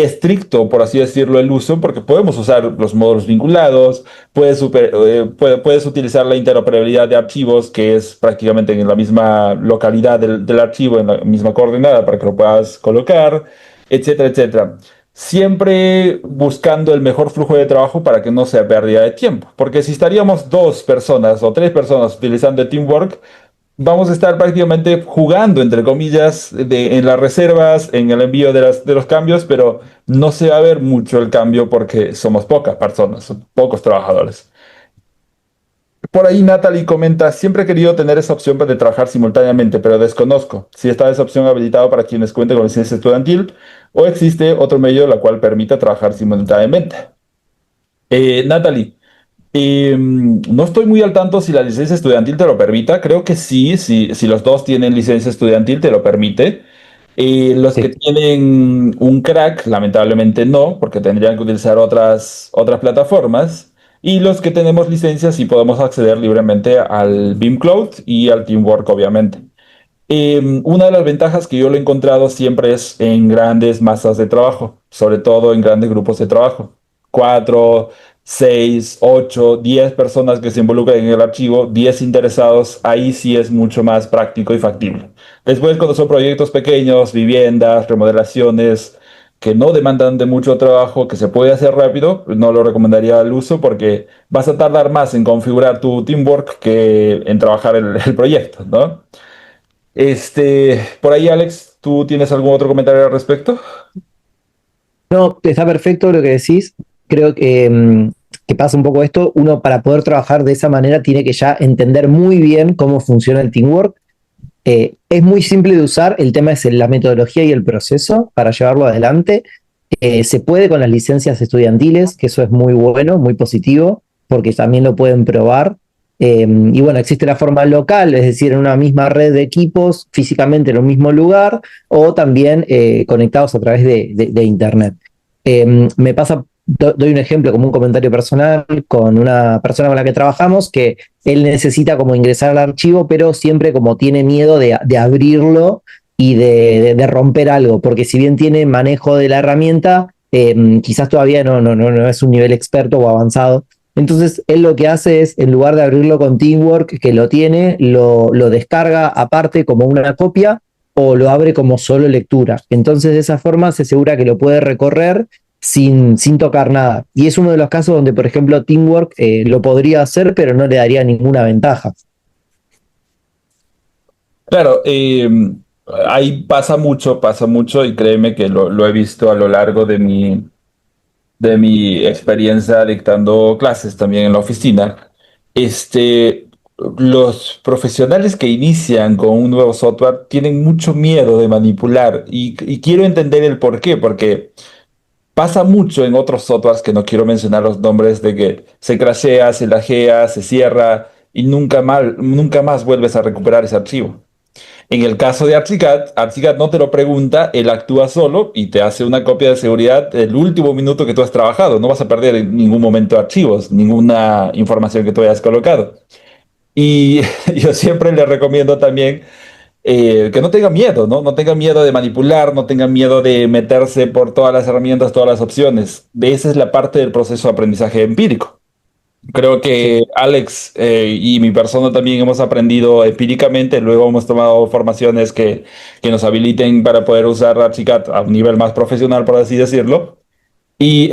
estricto, por así decirlo, el uso, porque podemos usar los módulos vinculados, puedes utilizar la interoperabilidad de archivos, que es prácticamente en la misma localidad del archivo, en la misma coordenada, para que lo puedas colocar, etcétera, etcétera. siempre buscando el mejor flujo de trabajo para que no sea pérdida de tiempo. Porque si estaríamos dos personas o tres personas utilizando Teamwork, vamos a estar prácticamente jugando, entre comillas, en las reservas, en el envío de los cambios, pero no se va a ver mucho el cambio porque somos pocas personas, pocos trabajadores. Por ahí Natalie comenta, siempre he querido tener esa opción de trabajar simultáneamente, pero desconozco si está esa opción habilitada para quienes cuenten con licencia estudiantil o existe otro medio la cual permita trabajar simultáneamente. Natalie, no estoy muy al tanto si la licencia estudiantil te lo permita. Creo que sí, si los dos tienen licencia estudiantil te lo permite. Los que Sí. tienen un crack, lamentablemente no, porque tendrían que utilizar otras plataformas. Y los que tenemos licencia sí podemos acceder libremente al Beam Cloud y al Teamwork, obviamente. Una de las ventajas que yo lo he encontrado siempre es en grandes masas de trabajo, sobre todo en grandes grupos de trabajo. 4, 6, 8, 10 personas que se involucran en el archivo, 10 interesados, ahí sí es mucho más práctico y factible. Después, cuando son proyectos pequeños, viviendas, remodelaciones, que no demandan de mucho trabajo, que se puede hacer rápido, no lo recomendaría al uso porque vas a tardar más en configurar tu teamwork que en trabajar el proyecto, ¿no? Por ahí, Alex, ¿tú tienes algún otro comentario al respecto? No, está perfecto lo que decís. Creo que pasa un poco esto. Uno para poder trabajar de esa manera tiene que ya entender muy bien cómo funciona el teamwork. Es muy simple de usar, el tema es la metodología y el proceso para llevarlo adelante. Se puede con las licencias estudiantiles, que eso es muy bueno, muy positivo, porque también lo pueden probar. Y bueno, existe la forma local, es decir, en una misma red de equipos, físicamente en un mismo lugar, o también conectados a través de Internet. Me pasa, doy un ejemplo como un comentario personal con una persona con la que trabajamos, que él necesita como ingresar al archivo, pero siempre como tiene miedo de abrirlo y de romper algo, porque si bien tiene manejo de la herramienta, quizás todavía no es un nivel experto o avanzado. Entonces, él lo que hace es, en lugar de abrirlo con Teamwork, que lo tiene, lo descarga aparte como una copia o lo abre como solo lectura. Entonces, de esa forma se asegura que lo puede recorrer sin tocar nada. Y es uno de los casos donde, por ejemplo, Teamwork lo podría hacer, pero no le daría ninguna ventaja. Claro, ahí pasa mucho y créeme que lo he visto a lo largo de mi experiencia dictando clases también en la oficina. Este, los profesionales que inician con un nuevo software tienen mucho miedo de manipular y quiero entender el por qué, porque pasa mucho en otros softwares que no quiero mencionar los nombres de que se crashea, se lajea, se cierra y nunca más vuelves a recuperar ese archivo. En el caso de Archicad, Archicad no te lo pregunta, él actúa solo y te hace una copia de seguridad del último minuto que tú has trabajado. No vas a perder en ningún momento archivos, ninguna información que tú hayas colocado. Y yo siempre le recomiendo también que no tenga miedo, ¿no? No tenga miedo de manipular, no tenga miedo de meterse por todas las herramientas, todas las opciones. De esa es la parte del proceso de aprendizaje empírico. Creo Sí. que Alex y mi persona también hemos aprendido empíricamente, luego hemos tomado formaciones que nos habiliten para poder usar Archicad a un nivel más profesional, por así decirlo. Y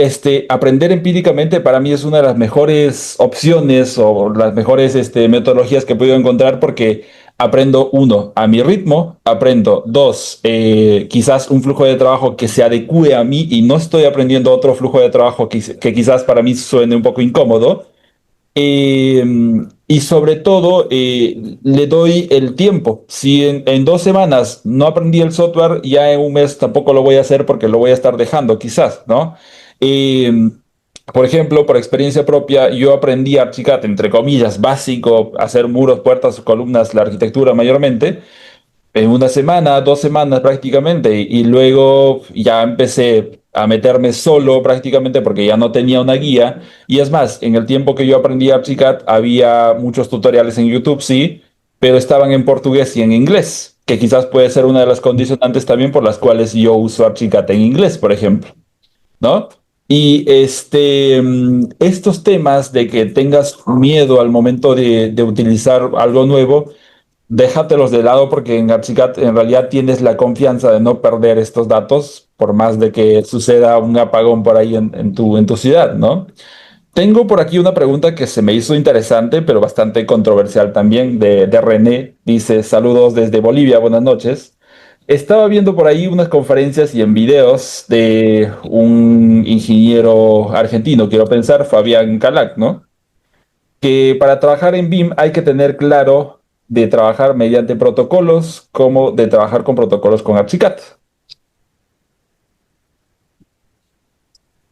aprender empíricamente para mí es una de las mejores opciones o las mejores metodologías que he podido encontrar porque aprendo, uno, a mi ritmo, aprendo, dos, quizás un flujo de trabajo que se adecue a mí y no estoy aprendiendo otro flujo de trabajo que quizás para mí suene un poco incómodo. Eh, y sobre todo, le doy el tiempo. Si en 2 semanas no aprendí el software, ya en un mes tampoco lo voy a hacer porque lo voy a estar dejando, quizás, ¿no? Eh, por ejemplo, por experiencia propia, yo aprendí Archicad, entre comillas, básico, hacer muros, puertas, columnas, la arquitectura mayormente en 1 semana, 2 semanas prácticamente, y luego ya empecé a meterme solo prácticamente porque ya no tenía una guía. Y es más, en el tiempo que yo aprendí Archicad había muchos tutoriales en YouTube, sí, pero estaban en portugués y en inglés, que quizás puede ser una de las condicionantes también por las cuales yo uso Archicad en inglés, por ejemplo, ¿no? Y estos temas de que tengas miedo al momento de utilizar algo nuevo, déjatelos de lado porque en Archicad en realidad tienes la confianza de no perder estos datos por más de que suceda un apagón por ahí en tu ciudad, ¿no? Tengo por aquí una pregunta que se me hizo interesante, pero bastante controversial también, de René. Dice, saludos desde Bolivia, buenas noches. Estaba viendo por ahí unas conferencias y en videos de un ingeniero argentino, quiero pensar, Fabián Calac, ¿no? Que para trabajar en BIM hay que tener claro de trabajar mediante protocolos como de trabajar con protocolos con Archicad.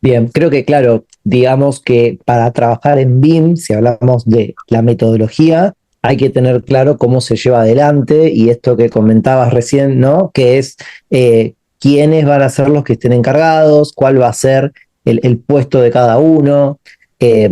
Bien, creo que claro, digamos que para trabajar en BIM, si hablamos de la metodología, hay que tener claro cómo se lleva adelante y esto que comentabas recién, ¿no? Que es quiénes van a ser los que estén encargados, cuál va a ser el puesto de cada uno. Eh,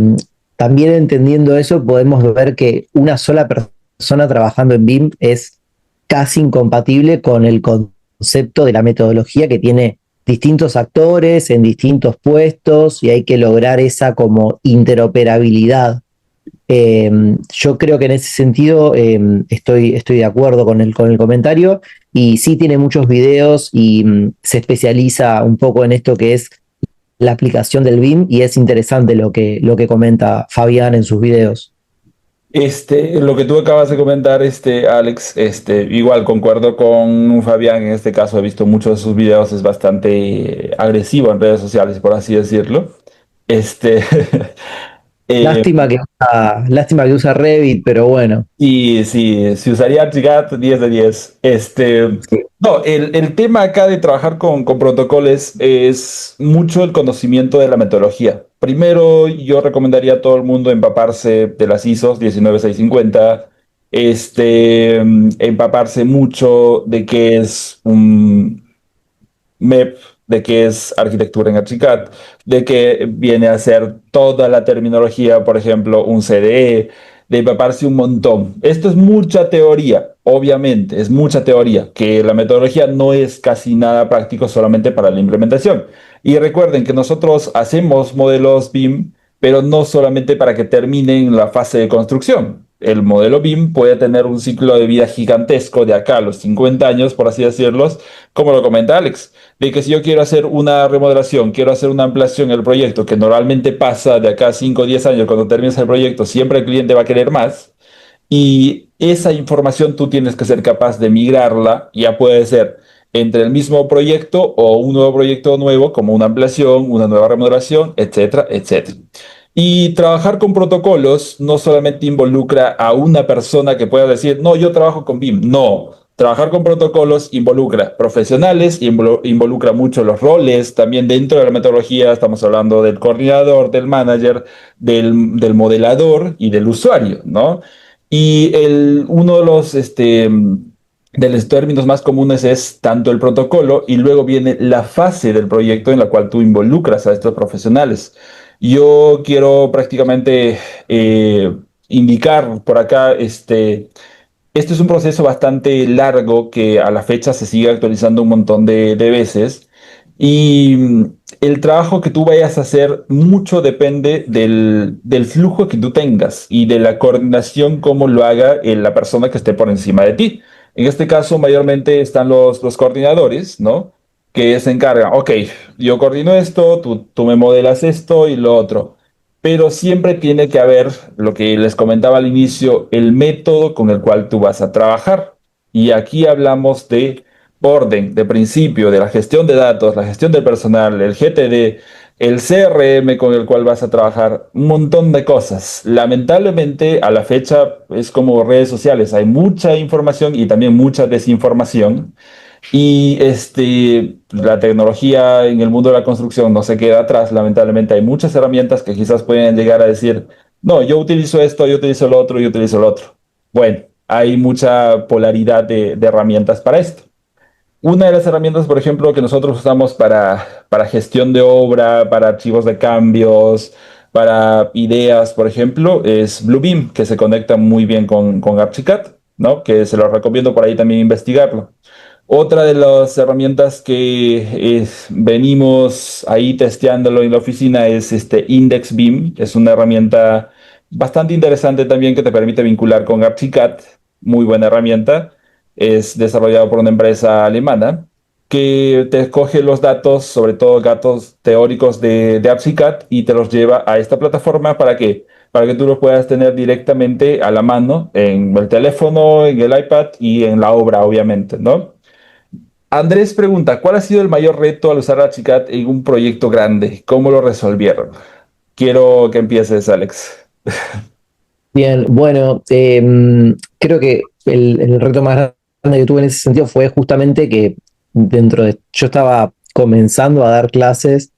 También entendiendo eso, podemos ver que una sola persona trabajando en BIM es casi incompatible con el concepto de la metodología que tiene distintos actores en distintos puestos y hay que lograr esa como interoperabilidad. Yo creo que en ese sentido estoy de acuerdo con el comentario y sí tiene muchos videos y se especializa un poco en esto que es la aplicación del BIM y es interesante lo que comenta Fabián en sus videos. Lo que tú acabas de comentar, Alex, igual concuerdo con Fabián, en este caso he visto muchos de sus videos, es bastante agresivo en redes sociales, por así decirlo. Este, eh, Lástima que usa Revit, pero bueno. y sí, si usaría Archicad, 10 de 10. Sí. No, el tema acá de trabajar con protocolos es mucho el conocimiento de la metodología. Primero, yo recomendaría a todo el mundo empaparse de las ISOs 19650, empaparse mucho de qué es un MEP, de qué es arquitectura en Archicad, de qué viene a ser toda la terminología, por ejemplo, un CDE, de empaparse un montón. Esto es mucha teoría, obviamente, es mucha teoría, que la metodología no es casi nada práctico solamente para la implementación. Y recuerden que nosotros hacemos modelos BIM, pero no solamente para que terminen la fase de construcción. El modelo BIM puede tener un ciclo de vida gigantesco de acá a los 50 años, por así decirlo, como lo comenta Alex de que si yo quiero hacer una remodelación, quiero hacer una ampliación en el proyecto, que normalmente pasa de acá a 5 o 10 años, cuando termines el proyecto, siempre el cliente va a querer más. Y esa información tú tienes que ser capaz de migrarla, ya puede ser entre el mismo proyecto o un nuevo proyecto nuevo, como una ampliación, una nueva remodelación, etcétera, etcétera. Y trabajar con protocolos no solamente involucra a una persona que pueda decir, no, yo trabajo con BIM. No, trabajar con protocolos involucra profesionales, involucra mucho los roles. También dentro de la metodología estamos hablando del coordinador, del manager, del modelador y del usuario, ¿no? Y uno de los términos más comunes es tanto el protocolo y luego viene la fase del proyecto en la cual tú involucras a estos profesionales. Yo quiero prácticamente eh, indicar por acá, este es un proceso bastante largo que a la fecha se sigue actualizando un montón de veces y el trabajo que tú vayas a hacer mucho depende del flujo que tú tengas y de la coordinación como lo haga la persona que esté por encima de ti. En este caso, mayormente están los coordinadores, ¿no? Que se encargan, ok, yo coordino esto, tú me modelas esto y lo otro. Pero siempre tiene que haber, lo que les comentaba al inicio, el método con el cual tú vas a trabajar. Y aquí hablamos de orden, de principio, de la gestión de datos, la gestión del personal, el GTD, el CRM con el cual vas a trabajar, un montón de cosas. Lamentablemente, a la fecha es como redes sociales, hay mucha información y también mucha desinformación. Y la tecnología en el mundo de la construcción no se queda atrás. Lamentablemente hay muchas herramientas que quizás pueden llegar a decir, no, yo utilizo esto, yo utilizo lo otro, yo utilizo lo otro. Bueno, hay mucha polaridad de herramientas para esto. Una de las herramientas, por ejemplo, que nosotros usamos para gestión de obra, para archivos de cambios, para ideas, por ejemplo, es Bluebeam, que se conecta muy bien con Archicad, ¿no? Que se lo recomiendo por ahí también investigarlo. Otra de las herramientas que venimos ahí testeándolo en la oficina es Index Beam. Es una herramienta bastante interesante también que te permite vincular con Archicad. Muy buena herramienta. Es desarrollado por una empresa alemana. que te coge los datos, sobre todo datos teóricos de AppSciCAD, y te los lleva a esta plataforma para que tú los puedas tener directamente a la mano en el teléfono, en el iPad y en la obra, obviamente, ¿no? Andrés pregunta, ¿cuál ha sido el mayor reto al usar AppSciCAD en un proyecto grande? ¿Cómo lo resolvieron? Quiero que empieces, Alex. Bien, bueno, creo que el reto más grande que tuve en ese sentido fue justamente que yo estaba comenzando a dar clases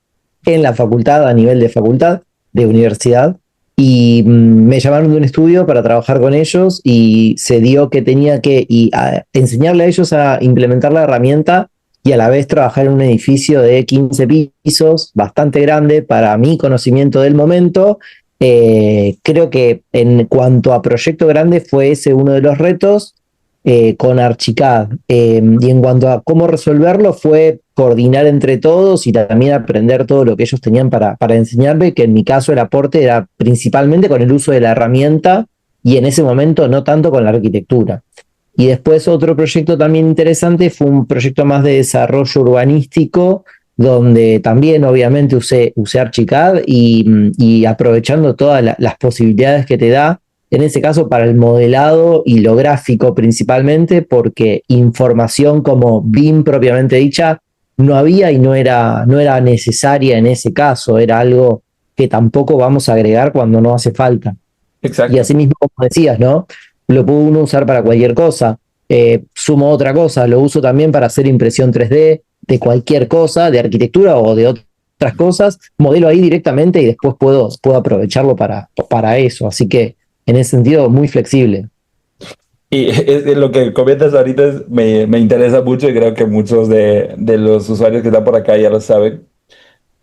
en la facultad, a nivel de facultad, de universidad, y me llamaron de un estudio para trabajar con ellos y se dio que tenía que enseñarle a ellos a implementar la herramienta y a la vez trabajar en un edificio de 15 pisos, bastante grande para mi conocimiento del momento. Creo que en cuanto a proyecto grande fue ese uno de los retos con Archicad. Y en cuanto a cómo resolverlo fue coordinar entre todos y también aprender todo lo que ellos tenían para enseñarme, que en mi caso el aporte era principalmente con el uso de la herramienta y en ese momento no tanto con la arquitectura. Y después otro proyecto también interesante fue un proyecto más de desarrollo urbanístico, donde también obviamente usé Archicad y aprovechando todas las posibilidades que te da, en ese caso para el modelado y lo gráfico principalmente, porque información como BIM propiamente dicha no había y no era necesaria en ese caso, era algo que tampoco vamos a agregar cuando no hace falta. Y Exacto. así mismo, como decías, ¿no? Lo puede uno usar para cualquier cosa. Sumo otra cosa, lo uso también para hacer impresión 3D de cualquier cosa, de arquitectura o de otras cosas. Modelo ahí directamente y después puedo aprovecharlo para eso. Así que en ese sentido, muy flexible. Y lo que comentas ahorita me interesa mucho y creo que muchos de los usuarios que están por acá ya lo saben.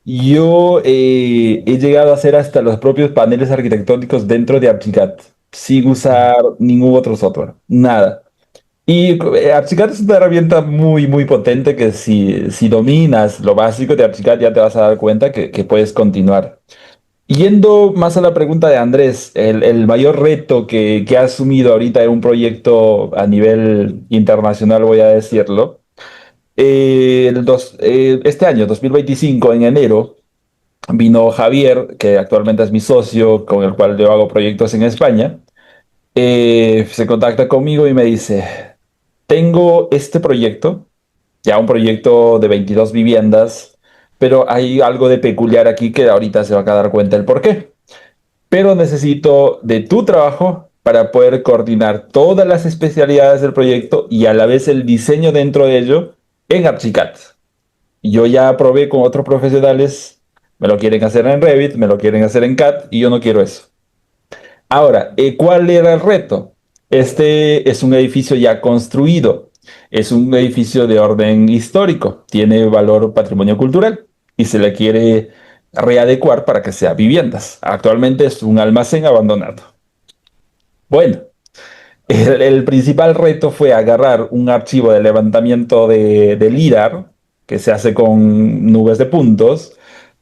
Yo he llegado a hacer hasta los propios paneles arquitectónicos dentro de ArchiCAD, sin usar ningún otro software, nada. Y ArchiCAD es una herramienta muy potente que si dominas lo básico de ArchiCAD ya te vas a dar cuenta que puedes continuar. Yendo más a la pregunta de Andrés, el mayor reto que ha asumido ahorita en un proyecto a nivel internacional, voy a decirlo, este año, 2025, en enero, vino Javier, que actualmente es mi socio, con el cual yo hago proyectos en España. Se contacta conmigo y me dice, tengo este proyecto, ya un proyecto de 22 viviendas, pero hay algo de peculiar aquí que ahorita se va a dar cuenta el por qué. Pero necesito de tu trabajo para poder coordinar todas las especialidades del proyecto y a la vez el diseño dentro de ello en Archicad. Yo ya probé con otros profesionales, me lo quieren hacer en Revit, me lo quieren hacer en CAD y yo no quiero eso. Ahora, ¿cuál era el reto? Este es un edificio ya construido, es un edificio de orden histórico, tiene valor patrimonio cultural y se le quiere readecuar para que sea viviendas. Actualmente es un almacén abandonado. Bueno, el principal reto fue agarrar un archivo de levantamiento de LIDAR, que se hace con nubes de puntos,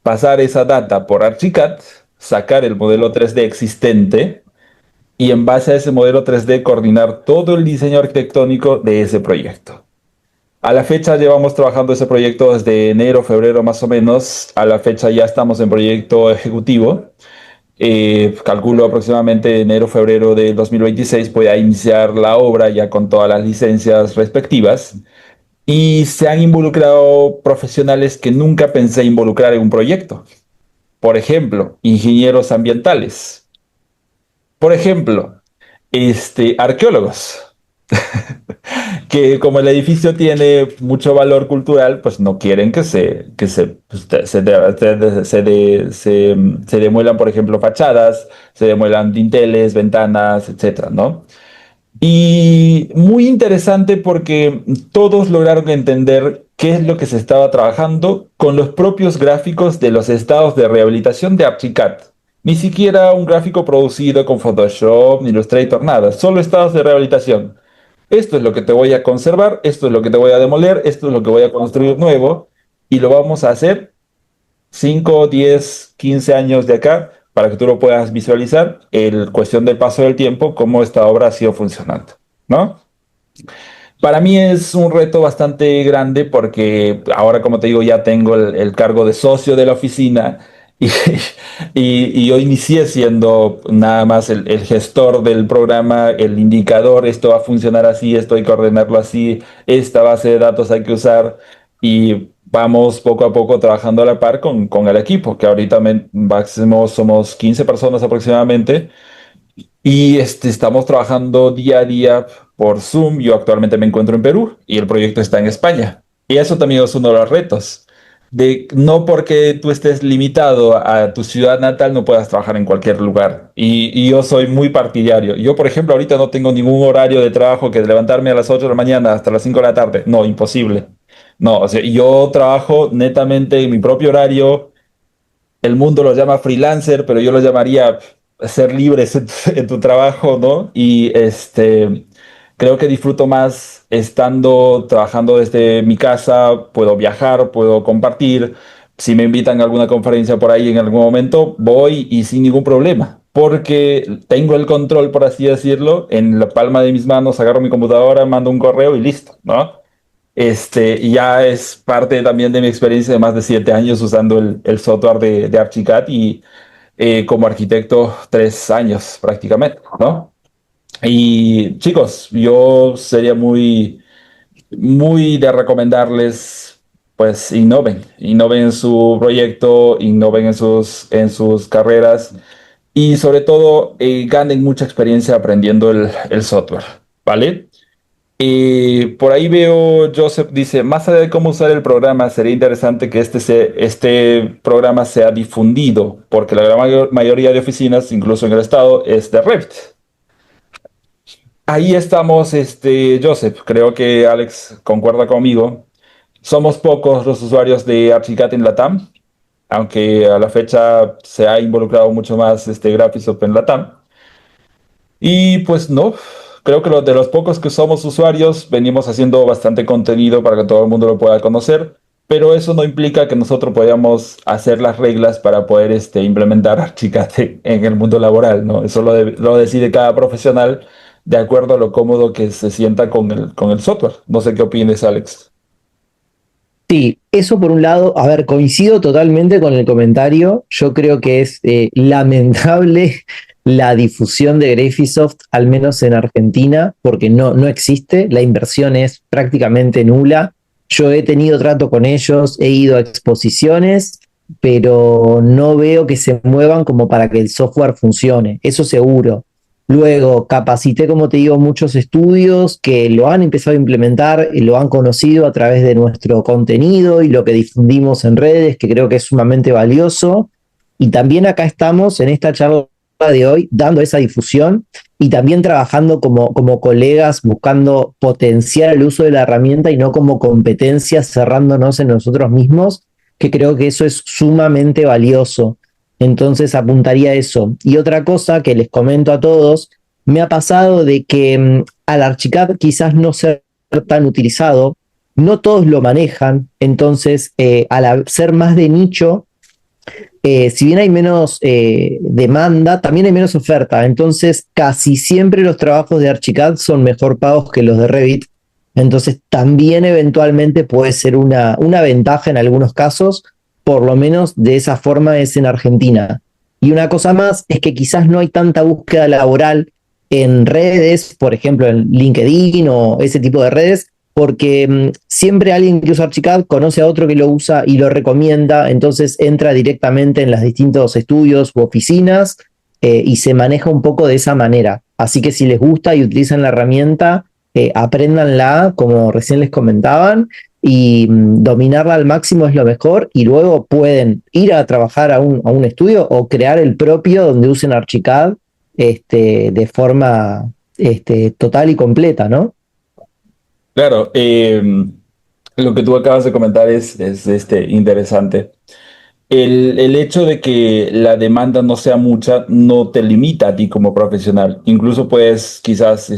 pasar esa data por Archicad, sacar el modelo 3D existente y en base a ese modelo 3D coordinar todo el diseño arquitectónico de ese proyecto. A la fecha llevamos trabajando ese proyecto desde enero, febrero más o menos. A la fecha ya estamos en proyecto ejecutivo. Calculo aproximadamente enero, febrero de 2026 voy a iniciar la obra ya con todas las licencias respectivas. Y se han involucrado profesionales que nunca pensé involucrar en un proyecto. Por ejemplo, ingenieros ambientales. Por ejemplo, arqueólogos. Que como el edificio tiene mucho valor cultural, pues no quieren se demuelan, por ejemplo, fachadas, se demuelan dinteles, ventanas, etcétera, ¿no? Y muy interesante porque todos lograron entender qué es lo que se estaba trabajando con los propios gráficos de los estados de rehabilitación de Archicad. Ni siquiera un gráfico producido con Photoshop ni Illustrator, nada, solo estados de rehabilitación. Esto es lo que te voy a conservar, esto es lo que te voy a demoler, esto es lo que voy a construir nuevo y lo vamos a hacer 5, 10, 15 años de acá para que tú lo puedas visualizar, el cuestión del paso del tiempo, cómo esta obra ha sido funcionando, ¿no? Para mí es un reto bastante grande porque ahora, como te digo, ya tengo el cargo de socio de la oficina y, y yo inicié siendo nada más el gestor del programa, el indicador, esto va a funcionar así, esto hay que ordenarlo así, esta base de datos hay que usar y vamos poco a poco trabajando a la par con el equipo, que ahorita máximo somos 15 personas aproximadamente. Y estamos trabajando día a día por Zoom. Yo actualmente me encuentro en Perú y el proyecto está en España. Y eso también es uno de los retos. De no porque tú estés limitado a tu ciudad natal no puedas trabajar en cualquier lugar. Y yo soy muy partidario. Yo, por ejemplo, ahorita no tengo ningún horario de trabajo que levantarme a las 8 de la mañana hasta las 5 de la tarde. No, imposible. No, o sea, yo trabajo netamente en mi propio horario. El mundo lo llama freelancer, pero yo lo llamaría ser libres en tu trabajo, ¿no? Y creo que disfruto más estando trabajando desde mi casa, puedo viajar, puedo compartir. Si me invitan a alguna conferencia por ahí en algún momento, voy y sin ningún problema, porque tengo el control, por así decirlo, en la palma de mis manos, agarro mi computadora, mando un correo y listo, ¿no? Y ya es parte también de mi experiencia de más de 7 años usando el software de Archicad y como arquitecto 3 años prácticamente, ¿no? Y chicos, yo sería muy de recomendarles, pues innoven en su proyecto, innoven en sus carreras y sobre todo ganen mucha experiencia aprendiendo el software, ¿vale? Y por ahí veo, Joseph dice, más allá de cómo usar el programa, sería interesante que este programa sea difundido, porque la gran mayoría de oficinas, incluso en el estado, es de Revit. Ahí estamos, Joseph, creo que Alex concuerda conmigo. Somos pocos los usuarios de Archicad en Latam, aunque a la fecha se ha involucrado mucho más Graphisoft en Latam. Y pues no, creo que de los pocos que somos usuarios venimos haciendo bastante contenido para que todo el mundo lo pueda conocer, pero eso no implica que nosotros podamos hacer las reglas para poder implementar Archicad en el mundo laboral, ¿no? Eso lo decide cada profesional de acuerdo a lo cómodo que se sienta con el software. No sé qué opines, Alex. Sí, eso por un lado, a ver, coincido totalmente con el comentario. Yo creo que es lamentable la difusión de Graphisoft, al menos en Argentina, porque no existe, la inversión es prácticamente nula. Yo he tenido trato con ellos, he ido a exposiciones, pero no veo que se muevan como para que el software funcione, eso seguro. Luego capacité, como te digo, muchos estudios que lo han empezado a implementar y lo han conocido a través de nuestro contenido y lo que difundimos en redes, que creo que es sumamente valioso. Y también acá estamos en esta charla de hoy dando esa difusión y también trabajando como colegas, buscando potenciar el uso de la herramienta y no como competencia, cerrándonos en nosotros mismos, que creo que eso es sumamente valioso. Entonces apuntaría a eso. Y otra cosa que les comento a todos, me ha pasado de que al Archicad quizás no ser tan utilizado, no todos lo manejan, entonces al ser más de nicho, si bien hay menos demanda, también hay menos oferta. Entonces, casi siempre los trabajos de Archicad son mejor pagos que los de Revit. Entonces, también eventualmente puede ser una ventaja en algunos casos, por lo menos de esa forma es en Argentina. Y una cosa más es que quizás no hay tanta búsqueda laboral en redes, por ejemplo en LinkedIn o ese tipo de redes, porque siempre alguien que usa Archicad conoce a otro que lo usa y lo recomienda, entonces entra directamente en los distintos estudios u oficinas y se maneja un poco de esa manera. Así que si les gusta y utilizan la herramienta, apréndanla, como recién les comentaban, y dominarla al máximo es lo mejor, y luego pueden ir a trabajar a un estudio o crear el propio donde usen Archicad de forma total y completa, ¿no? Claro, lo que tú acabas de comentar es interesante. El hecho de que la demanda no sea mucha no te limita a ti como profesional. Incluso puedes quizás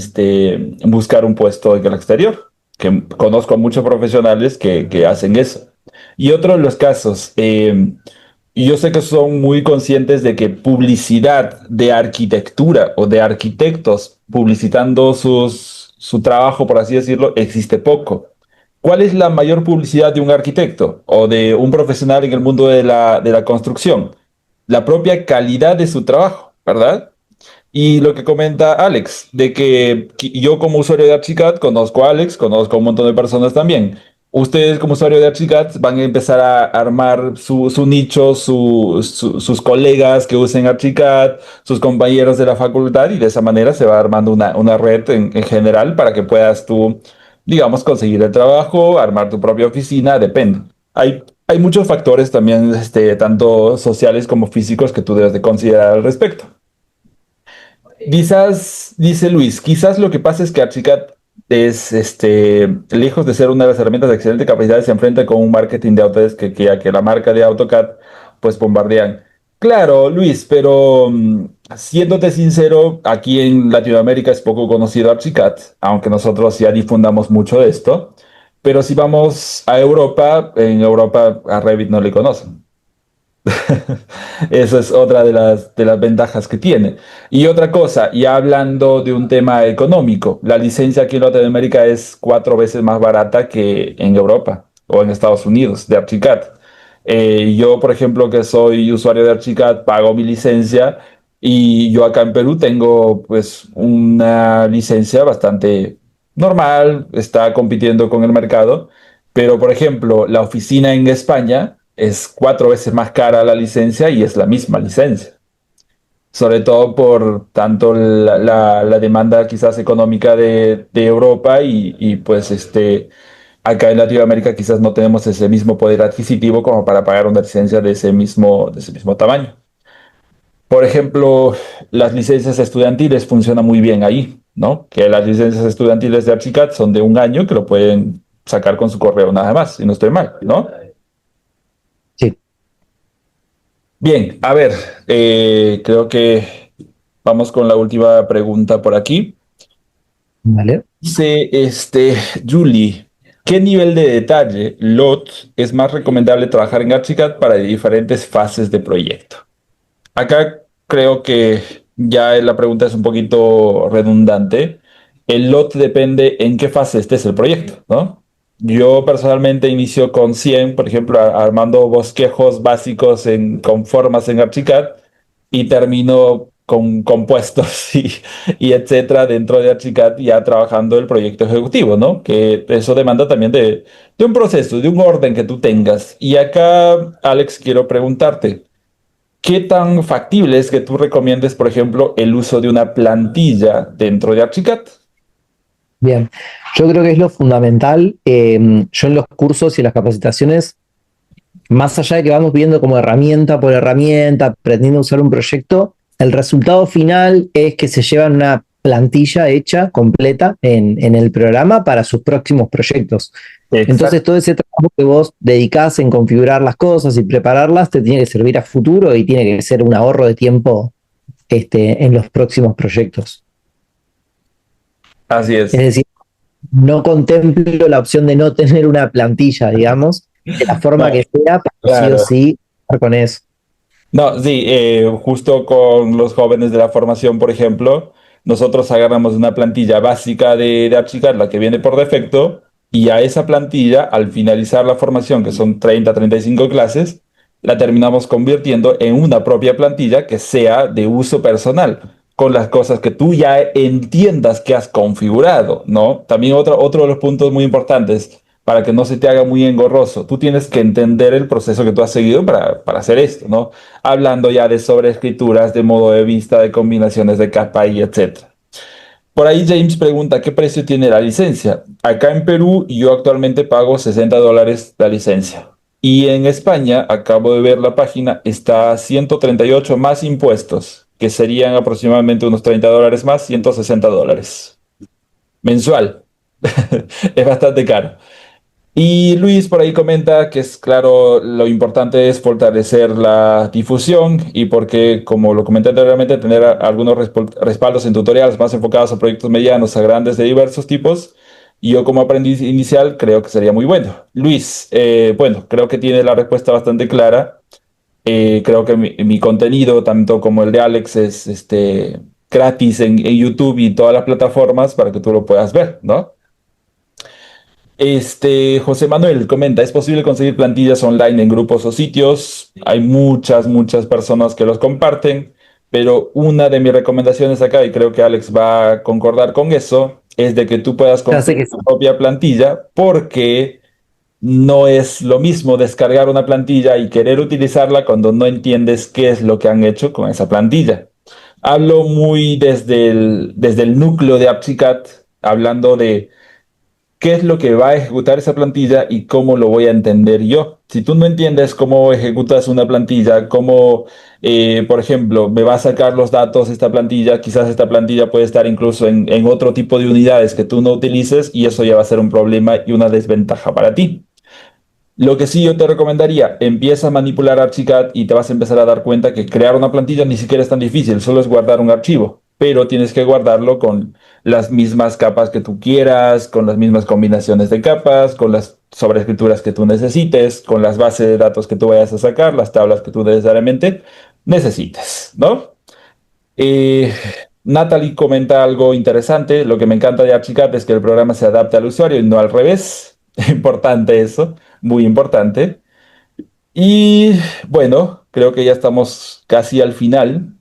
buscar un puesto en el exterior, que conozco a muchos profesionales que hacen eso. Y otro de los casos, yo sé que son muy conscientes de que publicidad de arquitectura o de arquitectos publicitando su trabajo, por así decirlo, existe poco. ¿Cuál es la mayor publicidad de un arquitecto o de un profesional en el mundo de la construcción? La propia calidad de su trabajo, ¿verdad? Y lo que comenta Alex, de que yo como usuario de Archicad conozco a Alex, conozco a un montón de personas también. Ustedes como usuario de Archicad van a empezar a armar su nicho, sus colegas que usen Archicad, sus compañeros de la facultad y de esa manera se va armando una red en general para que puedas tú, digamos, conseguir el trabajo, armar tu propia oficina, depende. Hay muchos factores también, tanto sociales como físicos que tú debes de considerar al respecto. Quizás, dice Luis, quizás lo que pasa es que Archicad es, lejos de ser una de las herramientas de excelente capacidad, se enfrenta con un marketing de Autodesk que la marca de AutoCAD, pues bombardean. Claro, Luis, pero siéndote sincero, aquí en Latinoamérica es poco conocido Archicad, aunque nosotros ya difundamos mucho de esto. Pero si vamos a Europa, en Europa a Revit no le conocen. Eso es otra de las ventajas que tiene. Y otra cosa, ya hablando de un tema económico, la licencia aquí en Latinoamérica es 4 veces más barata que en Europa o en Estados Unidos de Archicad. Yo, por ejemplo, que soy usuario de Archicad, pago mi licencia y yo acá en Perú tengo pues una licencia bastante normal, está compitiendo con el mercado, pero por ejemplo, la oficina en España es 4 veces más cara la licencia y es la misma licencia. Sobre todo por tanto la demanda quizás económica de Europa y pues acá en Latinoamérica quizás no tenemos ese mismo poder adquisitivo como para pagar una licencia de ese mismo tamaño. Por ejemplo, las licencias estudiantiles funcionan muy bien ahí, ¿no? Que las licencias estudiantiles de Archicad son de un año que lo pueden sacar con su correo nada más, si no estoy mal, ¿no? Sí, Bien, a ver, creo que vamos con la última pregunta por aquí. vale. Dice, Julie, ¿qué nivel de detalle, LOT, es más recomendable trabajar en Archicad para diferentes fases de proyecto? Acá creo que ya la pregunta es un poquito redundante. El lot depende en qué fase estés el proyecto, ¿no? Yo personalmente inicio con 100, por ejemplo, armando bosquejos básicos con formas en Archicad y termino con compuestos y etcétera dentro de Archicad ya trabajando el proyecto ejecutivo, ¿no? Que eso demanda también de un proceso, de un orden que tú tengas. Y acá, Alex, quiero preguntarte. ¿Qué tan factible es que tú recomiendes, por ejemplo, el uso de una plantilla dentro de Archicad? Bien. Yo creo que es lo fundamental. Yo en los cursos y las capacitaciones, más allá de que vamos viendo como herramienta por herramienta, aprendiendo a usar un proyecto, el resultado final es que se llevan una plantilla hecha, completa, en el programa para sus próximos proyectos. Entonces, Exacto. todo ese trabajo que vos dedicás en configurar las cosas y prepararlas te tiene que servir a futuro y tiene que ser un ahorro de tiempo en los próximos proyectos. Así Es es. decir, no contemplo la opción de no tener una plantilla, digamos, de la forma No, que sea, pero sí o claro. sí estar con eso. No, sí, justo con los jóvenes de la formación, por ejemplo, nosotros agarramos una plantilla básica de Archicad, la que viene por defecto, y a esa plantilla, al finalizar la formación, que son 35 clases, la terminamos convirtiendo en una propia plantilla que sea de uso personal, con las cosas que tú ya entiendas que has configurado, ¿no? También otro de los puntos muy importantes para que no se te haga muy engorroso. Tú tienes que entender el proceso que tú has seguido para hacer esto, ¿no? Hablando ya de sobreescrituras, de modo de vista, de combinaciones de capa y etcétera. Por ahí James pregunta, ¿qué precio tiene la licencia? Acá en Perú yo actualmente pago $60 la licencia. Y en España, acabo de ver la página, está a 138 más impuestos, que serían aproximadamente unos $30 más, $160 mensual. Es bastante caro. Y Luis por ahí comenta que es claro, lo importante es fortalecer la difusión y porque, como lo comenté anteriormente, tener algunos respaldos en tutoriales más enfocados a proyectos medianos, a grandes de diversos tipos. Y yo como aprendiz inicial creo que sería muy bueno. Luis, bueno, creo que tiene la respuesta bastante clara. Creo que mi contenido, tanto como el de Alex, es gratis en YouTube y todas las plataformas para que tú lo puedas ver, ¿no? José Manuel comenta, ¿es posible conseguir plantillas online en grupos o sitios? Hay muchas personas que los comparten, pero una de mis recomendaciones acá, y creo que Alex va a concordar con eso, es de que tú puedas Ya sé construir que tu sí. propia plantilla, porque no es lo mismo descargar una plantilla y querer utilizarla cuando no entiendes qué es lo que han hecho con esa plantilla. Hablo muy desde el núcleo de AppSheet, hablando de qué es lo que va a ejecutar esa plantilla y cómo lo voy a entender yo. Si tú no entiendes cómo ejecutas una plantilla, cómo, por ejemplo, me va a sacar los datos esta plantilla, quizás esta plantilla puede estar incluso en otro tipo de unidades que tú no utilices y eso ya va a ser un problema y una desventaja para ti. Lo que sí yo te recomendaría, empieza a manipular Archicad y te vas a empezar a dar cuenta que crear una plantilla ni siquiera es tan difícil, solo es guardar un archivo, pero tienes que guardarlo con las mismas capas que tú quieras, con las mismas combinaciones de capas, con las sobreescrituras que tú necesites, con las bases de datos que tú vayas a sacar, las tablas que tú necesariamente necesites, ¿no? Eh, Natalie comenta algo interesante. Lo que me encanta de Archicad es que el programa se adapta al usuario y no al revés. Importante eso, muy importante. Y bueno, creo que ya estamos casi al final.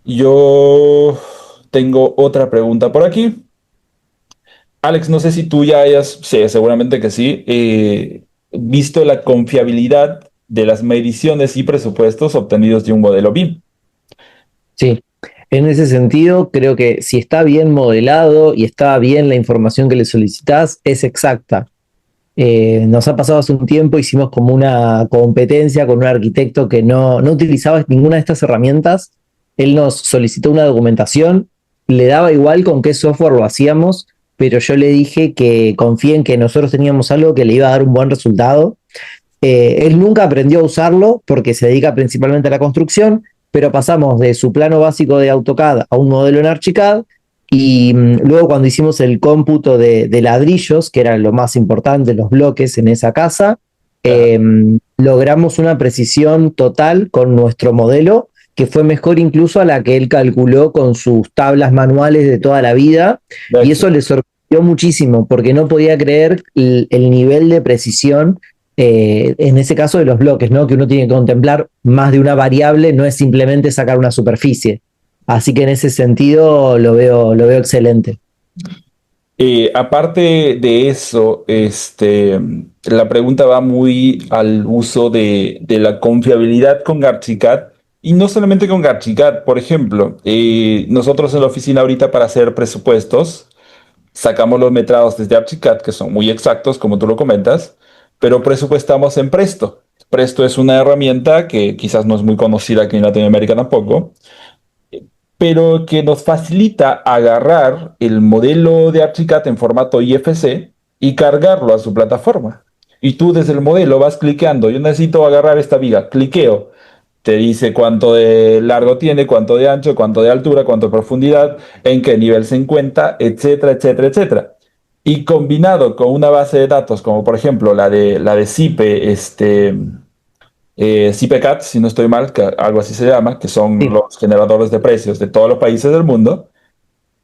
Yo tengo otra pregunta por aquí. Alex, no sé si tú ya hayas, sí, seguramente que sí, visto la confiabilidad de las mediciones y presupuestos obtenidos de un modelo BIM. Sí, en ese sentido, creo que si está bien modelado y está bien la información que le solicitas, es exacta. Nos ha pasado hace un tiempo, hicimos como una competencia con un arquitecto que no utilizaba ninguna de estas herramientas. Él nos solicitó una documentación, le daba igual con qué software lo hacíamos, pero yo le dije que confíe en que nosotros teníamos algo que le iba a dar un buen resultado. Él nunca aprendió a usarlo porque se dedica principalmente a la construcción, pero pasamos de su plano básico de AutoCAD a un modelo en Archicad y luego cuando hicimos el cómputo de ladrillos, que era lo más importante, los bloques en esa casa, Ajá. eh, logramos una precisión total con nuestro modelo que fue mejor incluso a la que él calculó con sus tablas manuales de toda la vida y eso le sorprendió muchísimo porque no podía creer el nivel de precisión en ese caso de los bloques, ¿no? Que uno tiene que contemplar más de una variable, no es simplemente sacar una superficie. Así que en ese sentido lo veo excelente. Aparte de eso, la pregunta va muy al uso de la confiabilidad con Archicad y no solamente con Archicad. Por ejemplo, nosotros en la oficina ahorita para hacer presupuestos sacamos los metrados desde Archicad, que son muy exactos, como tú lo comentas, pero presupuestamos en Presto. Presto es una herramienta que quizás no es muy conocida aquí en Latinoamérica tampoco, pero que nos facilita agarrar el modelo de Archicad en formato IFC y cargarlo a su plataforma. Y tú desde el modelo vas cliqueando, yo necesito agarrar esta viga, cliqueo, te dice cuánto de largo tiene, cuánto de ancho, cuánto de altura, cuánto de profundidad, en qué nivel se encuentra, etcétera, etcétera, etcétera. Y combinado con una base de datos como por ejemplo la de CIPE, CPCAT, si no estoy mal, que algo así se llama, que son Sí, los generadores de precios de todos los países del mundo,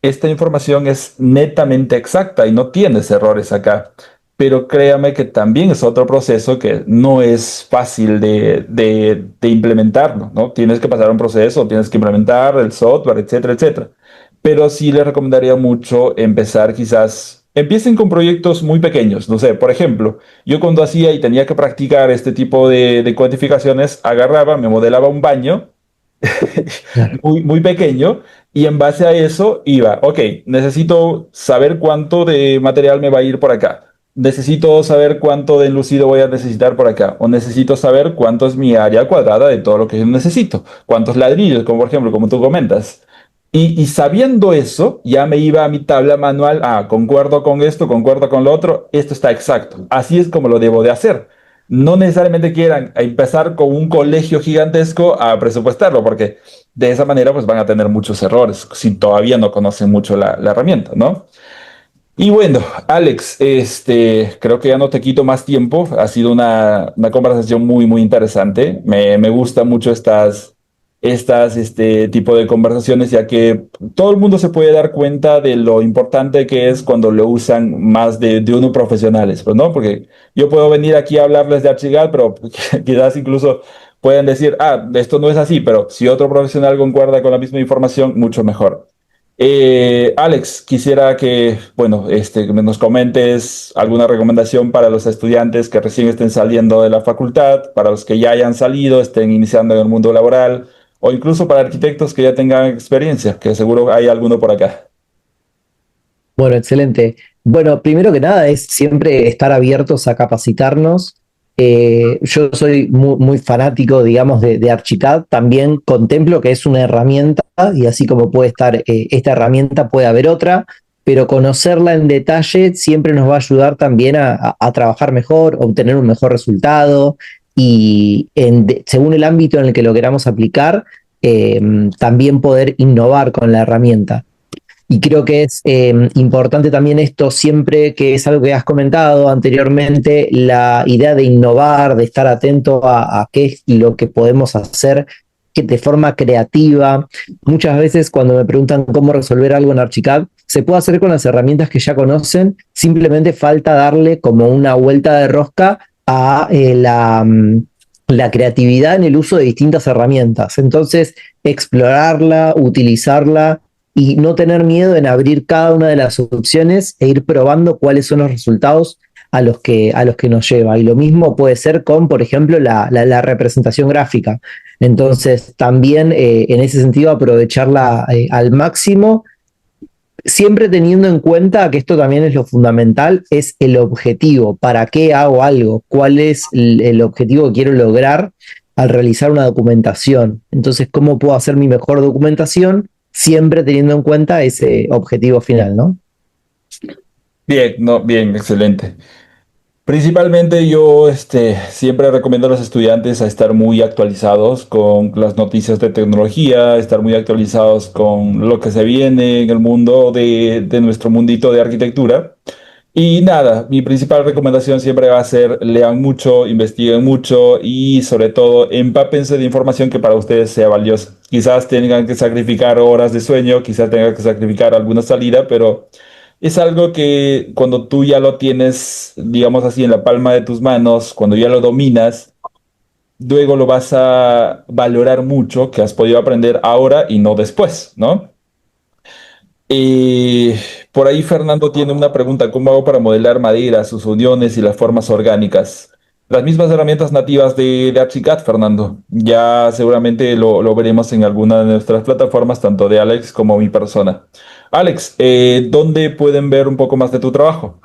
esta información es netamente exacta y no tienes errores acá. Pero créame que también es otro proceso que no es fácil de implementarlo, ¿no? Tienes que pasar un proceso, tienes que implementar el software, etcétera, etcétera. Pero sí les recomendaría mucho empezar quizás, empiecen con proyectos muy pequeños, no sé, por ejemplo, yo cuando hacía y tenía que practicar este tipo de cuantificaciones, agarraba, me modelaba un baño claro. muy pequeño y en base a eso iba, ok, necesito saber cuánto de material me va a ir por acá, necesito saber cuánto de enlucido voy a necesitar por acá, o necesito saber cuánto es mi área cuadrada de todo lo que yo necesito, cuántos ladrillos, como por ejemplo, como tú comentas. Y sabiendo eso, ya me iba a mi tabla manual, concuerdo con esto, concuerdo con lo otro, esto está exacto. Así es como lo debo de hacer. No necesariamente quieran empezar con un colegio gigantesco a presupuestarlo, porque de esa manera pues van a tener muchos errores si todavía no conocen mucho la herramienta, ¿no? Y bueno, Alex, creo que ya no te quito más tiempo. Ha sido una conversación muy interesante. Me gusta mucho estas tipo de conversaciones, ya que todo el mundo se puede dar cuenta de lo importante que es cuando lo usan más de uno profesionales, pues, ¿no? Porque yo puedo venir aquí a hablarles de Archigad, pero quizás incluso pueden decir, ah, esto no es así, pero si otro profesional concuerda con la misma información, mucho mejor. Alex, quisiera que, bueno, que nos comentes alguna recomendación para los estudiantes que recién estén saliendo de la facultad, para los que ya hayan salido, estén iniciando en el mundo laboral, o incluso para arquitectos que ya tengan experiencia, que seguro hay alguno por acá. Bueno, excelente. Bueno, primero que nada es siempre estar abiertos a capacitarnos. Yo soy muy fanático, digamos, de Archicad. También contemplo que es una herramienta y así como puede estar esta herramienta, puede haber otra, pero conocerla en detalle siempre nos va a ayudar también a trabajar mejor, obtener un mejor resultado y según el ámbito en el que lo queramos aplicar, eh, también poder innovar con la herramienta. Y creo que es importante también esto siempre, que es algo que has comentado anteriormente, la idea de innovar, de estar atento a qué es lo que podemos hacer que de forma creativa. Muchas veces cuando me preguntan cómo resolver algo en Archicad, se puede hacer con las herramientas que ya conocen, simplemente falta darle como una vuelta de rosca a la creatividad en el uso de distintas herramientas. Entonces, explorarla, utilizarla y no tener miedo en abrir cada una de las opciones e ir probando cuáles son los resultados a los que nos lleva. Y lo mismo puede ser con, por ejemplo, la representación gráfica. Entonces, también en ese sentido, aprovecharla al máximo, siempre teniendo en cuenta que esto también es lo fundamental, es el objetivo. ¿Para qué hago algo? ¿Cuál es el objetivo que quiero lograr al realizar una documentación? Entonces, ¿cómo puedo hacer mi mejor documentación? Siempre teniendo en cuenta ese objetivo final, ¿no? Bien, no, bien, excelente. Principalmente yo siempre recomiendo a los estudiantes a estar muy actualizados con las noticias de tecnología, estar muy actualizados con lo que se viene en el mundo de nuestro mundito de arquitectura. Y nada, mi principal recomendación siempre va a ser lean mucho, investiguen mucho y sobre todo empápense de información que para ustedes sea valiosa. Quizás tengan que sacrificar horas de sueño, quizás tengan que sacrificar alguna salida, pero es algo que cuando tú ya lo tienes, digamos así, en la palma de tus manos, cuando ya lo dominas, luego lo vas a valorar mucho que has podido aprender ahora y no después, ¿no? Y por ahí Fernando tiene una pregunta, ¿cómo hago para modelar madera, sus uniones y las formas orgánicas? Las mismas herramientas nativas de Archicad, Fernando. Ya seguramente lo veremos en alguna de nuestras plataformas, tanto de Alex como mi persona. Alex, ¿dónde pueden ver un poco más de tu trabajo?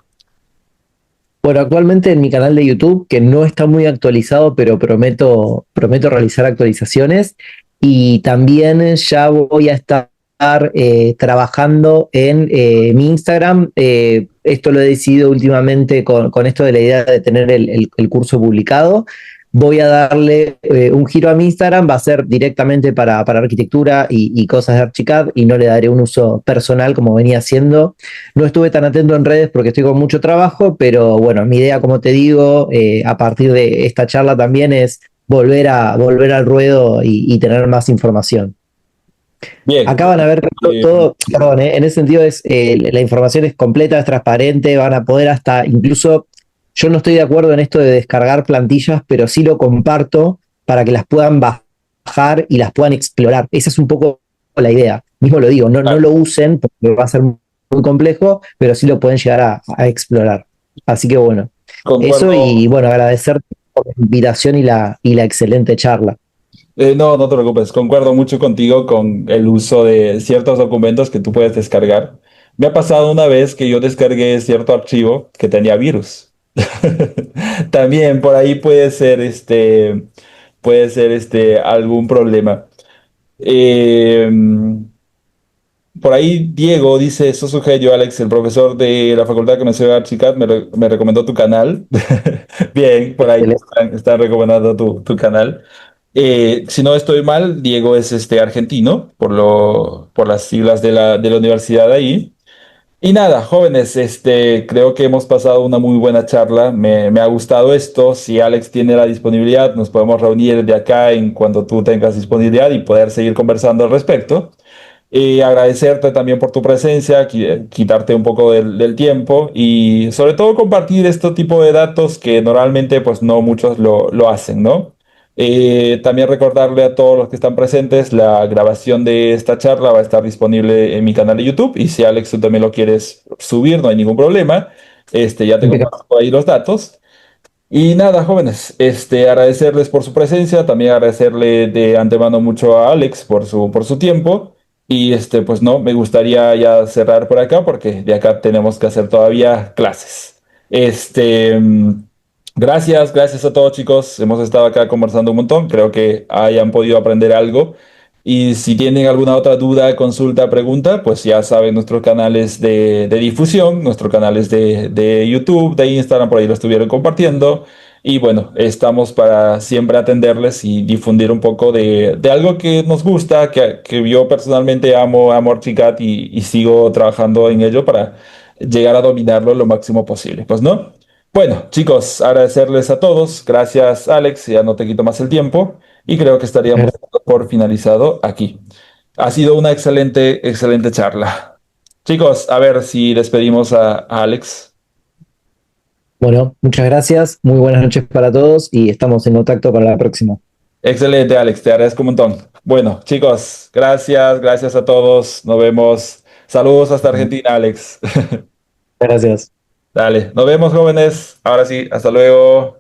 Bueno, actualmente en mi canal de YouTube, que no está muy actualizado, pero prometo realizar actualizaciones. Y también ya voy a estar trabajando en mi Instagram. Esto lo he decidido últimamente con esto de la idea de tener el curso publicado. Voy a darle un giro a mi Instagram, va a ser directamente para arquitectura y cosas de Archicad y no le daré un uso personal como venía haciendo. No estuve tan atento en redes porque estoy con mucho trabajo, pero bueno, mi idea, como te digo, a partir de esta charla también es volver al ruedo y tener más información. Bien. Acá van a ver Eh, todo, perdón, en ese sentido es la información es completa, es transparente, van a poder hasta incluso, yo no estoy de acuerdo en esto de descargar plantillas, pero sí lo comparto para que las puedan bajar y las puedan explorar. Esa es un poco la idea. Mismo lo digo, no ah, lo usen porque va a ser muy complejo, pero sí lo pueden llegar a explorar. Así que bueno, eso concuerdo. y bueno, agradecerte por la invitación y la excelente charla. No, no te preocupes, concuerdo mucho contigo con el uso de ciertos documentos que tú puedes descargar. Me ha pasado una vez que yo descargué cierto archivo que tenía virus. También por ahí puede ser algún problema. Eh, por ahí Diego dice, sos un genio, Alex, el profesor de la facultad que me enseñó Archicad me recomendó tu canal. Bien, por ahí Excelente. están recomendando tu canal. Si no estoy mal, Diego es argentino, por las siglas de la universidad ahí. Y nada, jóvenes, creo que hemos pasado una muy buena charla. Me ha gustado esto. Si Alex tiene la disponibilidad, nos podemos reunir de acá en cuando tú tengas disponibilidad y poder seguir conversando al respecto. Y agradecerte también por tu presencia, quitarte un poco del tiempo y sobre todo compartir este tipo de datos que normalmente pues no muchos lo hacen, ¿no? También recordarle a todos los que están presentes, la grabación de esta charla va a estar disponible en mi canal de YouTube y si Alex tú también lo quieres subir, no hay ningún problema. Ya te Impecable. comparto ahí los datos. Y nada, jóvenes, agradecerles por su presencia, también agradecerle de antemano mucho a Alex por su tiempo. Y pues no, me gustaría ya cerrar por acá porque de acá tenemos que hacer todavía clases. Gracias, gracias a todos chicos. Hemos estado acá conversando un montón. Creo que hayan podido aprender algo. Y si tienen alguna otra duda, consulta, pregunta, pues ya saben nuestros canales de difusión, nuestros canales de YouTube, de Instagram, por ahí lo estuvieron compartiendo. Y bueno, estamos para siempre atenderles y difundir un poco de algo que nos gusta, que yo personalmente amo Archicad y sigo trabajando en ello para llegar a dominarlo lo máximo posible. Pues no. Bueno, chicos, agradecerles a todos. Gracias, Alex. Ya no te quito más el tiempo y creo que Muchas estaríamos gracias. por finalizado aquí. Ha sido una excelente, excelente charla. Chicos, a ver si despedimos a Alex. Bueno, muchas gracias, muy buenas noches para todos y estamos en contacto para la próxima. Excelente, Alex, te agradezco un montón. Bueno, chicos, gracias, gracias a todos. Nos vemos. Saludos hasta Argentina, Alex. Gracias. Dale, nos vemos, jóvenes. Ahora sí, hasta luego.